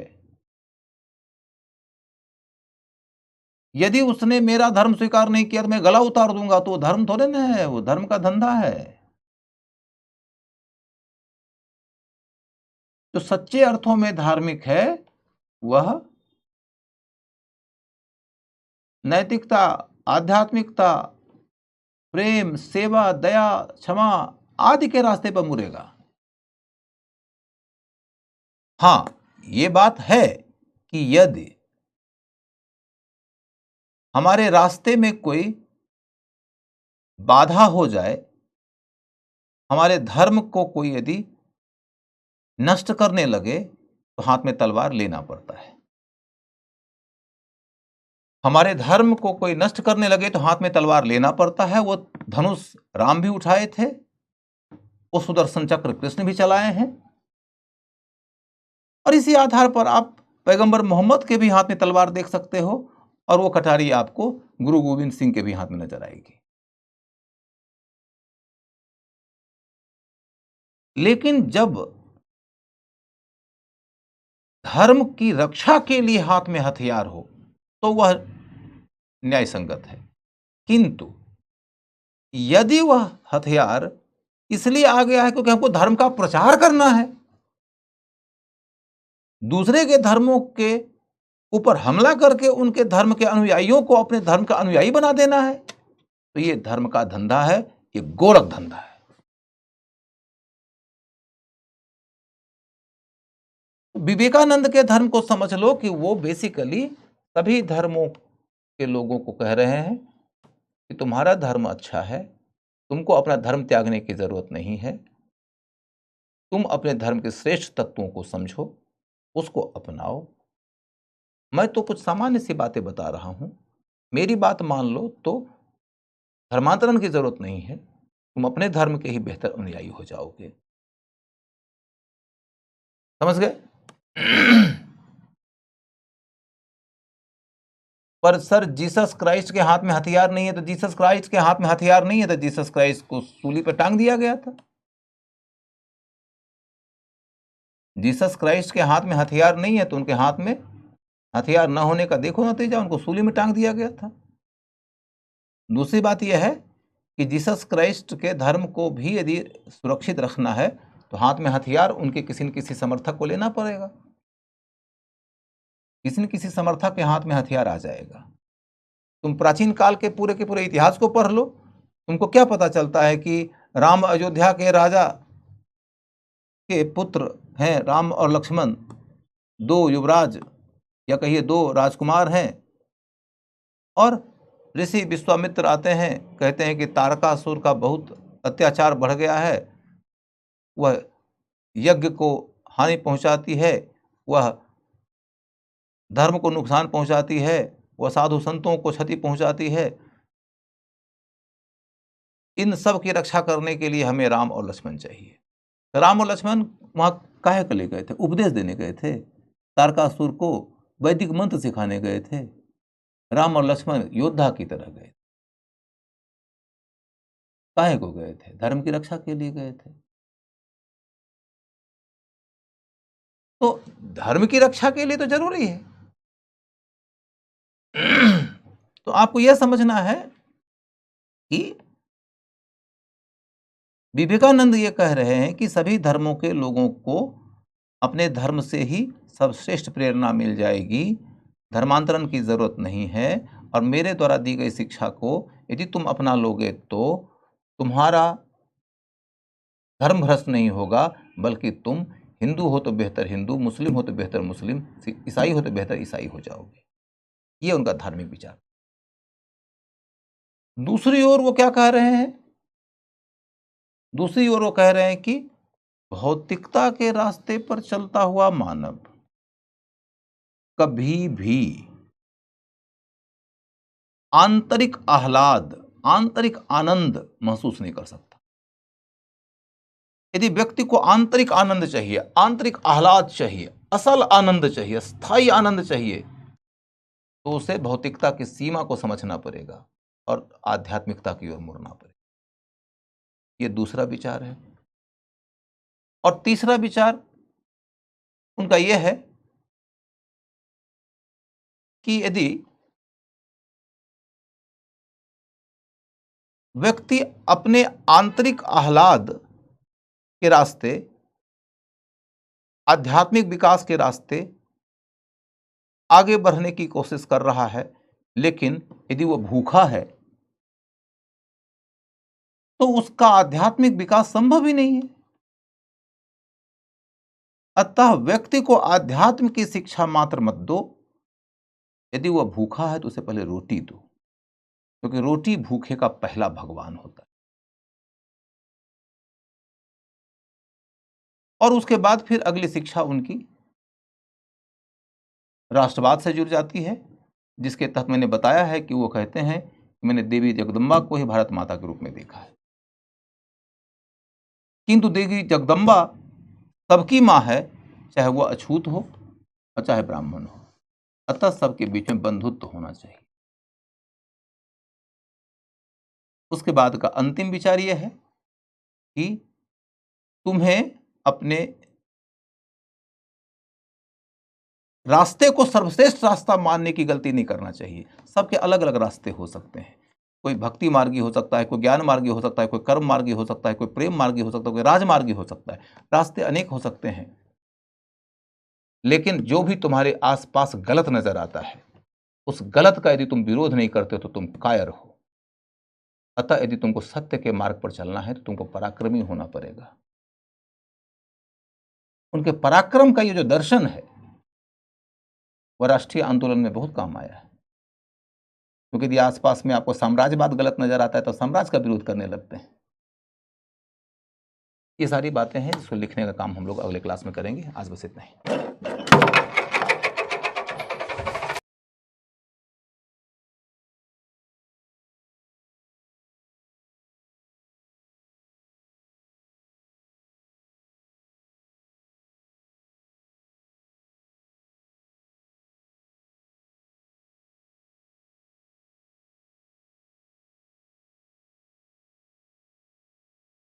यदि उसने मेरा धर्म स्वीकार नहीं किया तो मैं गला उतार दूंगा, तो वो धर्म थोड़े ना है, वो धर्म का धंधा है। जो सच्चे अर्थों में धार्मिक है वह नैतिकता, आध्यात्मिकता, प्रेम, सेवा, दया, क्षमा आदि के रास्ते पर मुड़ेगा। हां, ये बात है कि यदि हमारे रास्ते में कोई बाधा हो जाए, हमारे धर्म को कोई यदि नष्ट करने लगे, तो हाथ में तलवार लेना पड़ता है। हमारे धर्म को कोई नष्ट करने लगे तो हाथ में तलवार लेना पड़ता है। वो धनुष राम भी उठाए थे, वो सुदर्शन चक्र कृष्ण भी चलाए हैं, और इसी आधार पर आप पैगंबर मोहम्मद के भी हाथ में तलवार देख सकते हो, और वो कटारी आपको गुरु गोविंद सिंह के भी हाथ में नजर आएगी। लेकिन जब धर्म की रक्षा के लिए हाथ में हथियार हो तो वह न्याय संगत है। किंतु यदि वह हथियार इसलिए आ गया है क्योंकि हमको धर्म का प्रचार करना है, दूसरे के धर्मों के ऊपर हमला करके उनके धर्म के अनुयायियों को अपने धर्म का अनुयायी बना देना है, तो ये धर्म का धंधा है, ये गोरख धंधा है। विवेकानंद के धर्म को समझ लो कि वो बेसिकली सभी धर्मों के लोगों को कह रहे हैं कि तुम्हारा धर्म अच्छा है, तुमको अपना धर्म त्यागने की जरूरत नहीं है, तुम अपने धर्म के श्रेष्ठ तत्वों को समझो, उसको अपनाओ। मैं तो कुछ सामान्य सी बातें बता रहा हूं, मेरी बात मान लो तो धर्मांतरण की जरूरत नहीं है, तुम अपने धर्म के ही बेहतर अनुयायी हो जाओगे। समझ गए? पर सर जीसस क्राइस्ट के हाथ में हथियार नहीं है, तो जीसस क्राइस्ट के हाथ में हथियार नहीं है तो जीसस क्राइस्ट को सूली पर टांग दिया गया था। जीसस क्राइस्ट के हाथ में हथियार नहीं है तो उनके हाथ में हथियार न होने का देखो नतीजा, उनको सूली में टांग दिया गया था। दूसरी बात यह है कि जीसस क्राइस्ट के धर्म को भी यदि सुरक्षित रखना है तो हाथ में हथियार उनके किसी न किसी समर्थक को लेना पड़ेगा, किसी न किसी समर्थक के हाथ में हथियार आ जाएगा। तुम प्राचीन काल के पूरे इतिहास को पढ़ लो, तुमको क्या पता चलता है कि राम अयोध्या के राजा के पुत्र हैं, राम और लक्ष्मण, दो युवराज या कहिए दो राजकुमार हैं, और ऋषि विश्वामित्र आते हैं, कहते हैं कि तारकासुर का बहुत अत्याचार बढ़ गया है, वह यज्ञ को हानि पहुंचाती है, वह धर्म को नुकसान पहुंचाती है, वह साधु संतों को क्षति पहुंचाती है। इन सब की रक्षा करने के लिए हमें राम और लक्ष्मण चाहिए। राम और लक्ष्मण वहां काहे के लिए गए थे? उपदेश देने गए थे, तारकासुर को वैदिक मंत्र सिखाने गए थे। राम और लक्ष्मण योद्धा की तरह गए। काहे को गए थे? धर्म की रक्षा के लिए गए थे। तो धर्म की रक्षा के लिए तो जरूरी है। तो आपको यह समझना है कि विवेकानंद ये कह रहे हैं कि सभी धर्मों के लोगों को अपने धर्म से ही सर्वश्रेष्ठ प्रेरणा मिल जाएगी, धर्मांतरण की जरूरत नहीं है, और मेरे द्वारा दी गई शिक्षा को यदि तुम अपना लोगे तो तुम्हारा धर्म भ्रष्ट नहीं होगा, बल्कि तुम हिंदू हो तो बेहतर हिंदू, मुस्लिम हो तो बेहतर मुस्लिम, ईसाई हो तो बेहतर ईसाई हो जाओगे। ये उनका धार्मिक विचार। दूसरी ओर वो क्या कह रहे हैं? दूसरी ओर वो कह रहे हैं कि भौतिकता के रास्ते पर चलता हुआ मानव कभी भी आंतरिक आह्लाद, आंतरिक आनंद महसूस नहीं कर सकता। यदि व्यक्ति को आंतरिक आनंद चाहिए, आंतरिक आह्लाद चाहिए, असल आनंद चाहिए, स्थायी आनंद चाहिए, तो उसे भौतिकता की सीमा को समझना पड़ेगा और आध्यात्मिकता की ओर मुड़ना पड़ेगा। ये दूसरा विचार है। और तीसरा विचार उनका यह है कि यदि व्यक्ति अपने आंतरिक आह्लाद के रास्ते, आध्यात्मिक विकास के रास्ते आगे बढ़ने की कोशिश कर रहा है, लेकिन यदि वो भूखा है तो उसका आध्यात्मिक विकास संभव ही नहीं है। अतः व्यक्ति को आध्यात्म की शिक्षा मात्र मत दो। यदि वह भूखा है तो उसे पहले रोटी दो, क्योंकि रोटी भूखे का पहला भगवान होता है। और उसके बाद फिर अगली शिक्षा उनकी राष्ट्रवाद से जुड़ जाती है, जिसके तहत मैंने बताया है कि वो कहते हैं कि मैंने देवी जगदम्बा को ही भारत माता के रूप में देखा है। किंतु देवी जगदम्बा सबकी मां है, चाहे वह अछूत हो और चाहे ब्राह्मण हो। अतः सबके बीच में बंधुत्व होना चाहिए। उसके बाद का अंतिम विचार यह है कि तुम्हें अपने रास्ते को सर्वश्रेष्ठ रास्ता मानने की गलती नहीं करना चाहिए। सबके अलग अलग रास्ते हो सकते हैं। कोई भक्ति मार्गी हो सकता है, कोई ज्ञान मार्गी हो सकता है, कोई कर्म मार्गी हो सकता है, कोई प्रेम मार्गी हो सकता है, कोई राजमार्गी हो सकता है। रास्ते अनेक हो सकते हैं, लेकिन जो भी तुम्हारे आसपास गलत नजर आता है, उस गलत का यदि तुम विरोध नहीं करते तो तुम कायर हो। अतः यदि तुमको सत्य के मार्ग पर चलना है तो तुमको पराक्रमी होना पड़ेगा। उनके पराक्रम का ये जो दर्शन है वह राष्ट्रीय आंदोलन में बहुत काम आया है। क्योंकि यदि आसपास में आपको साम्राज्यवाद गलत नजर आता है तो साम्राज्य का विरोध करने लगते हैं। ये सारी बातें हैं जिसको लिखने का काम हम लोग अगले क्लास में करेंगे। आज बस इतना ही।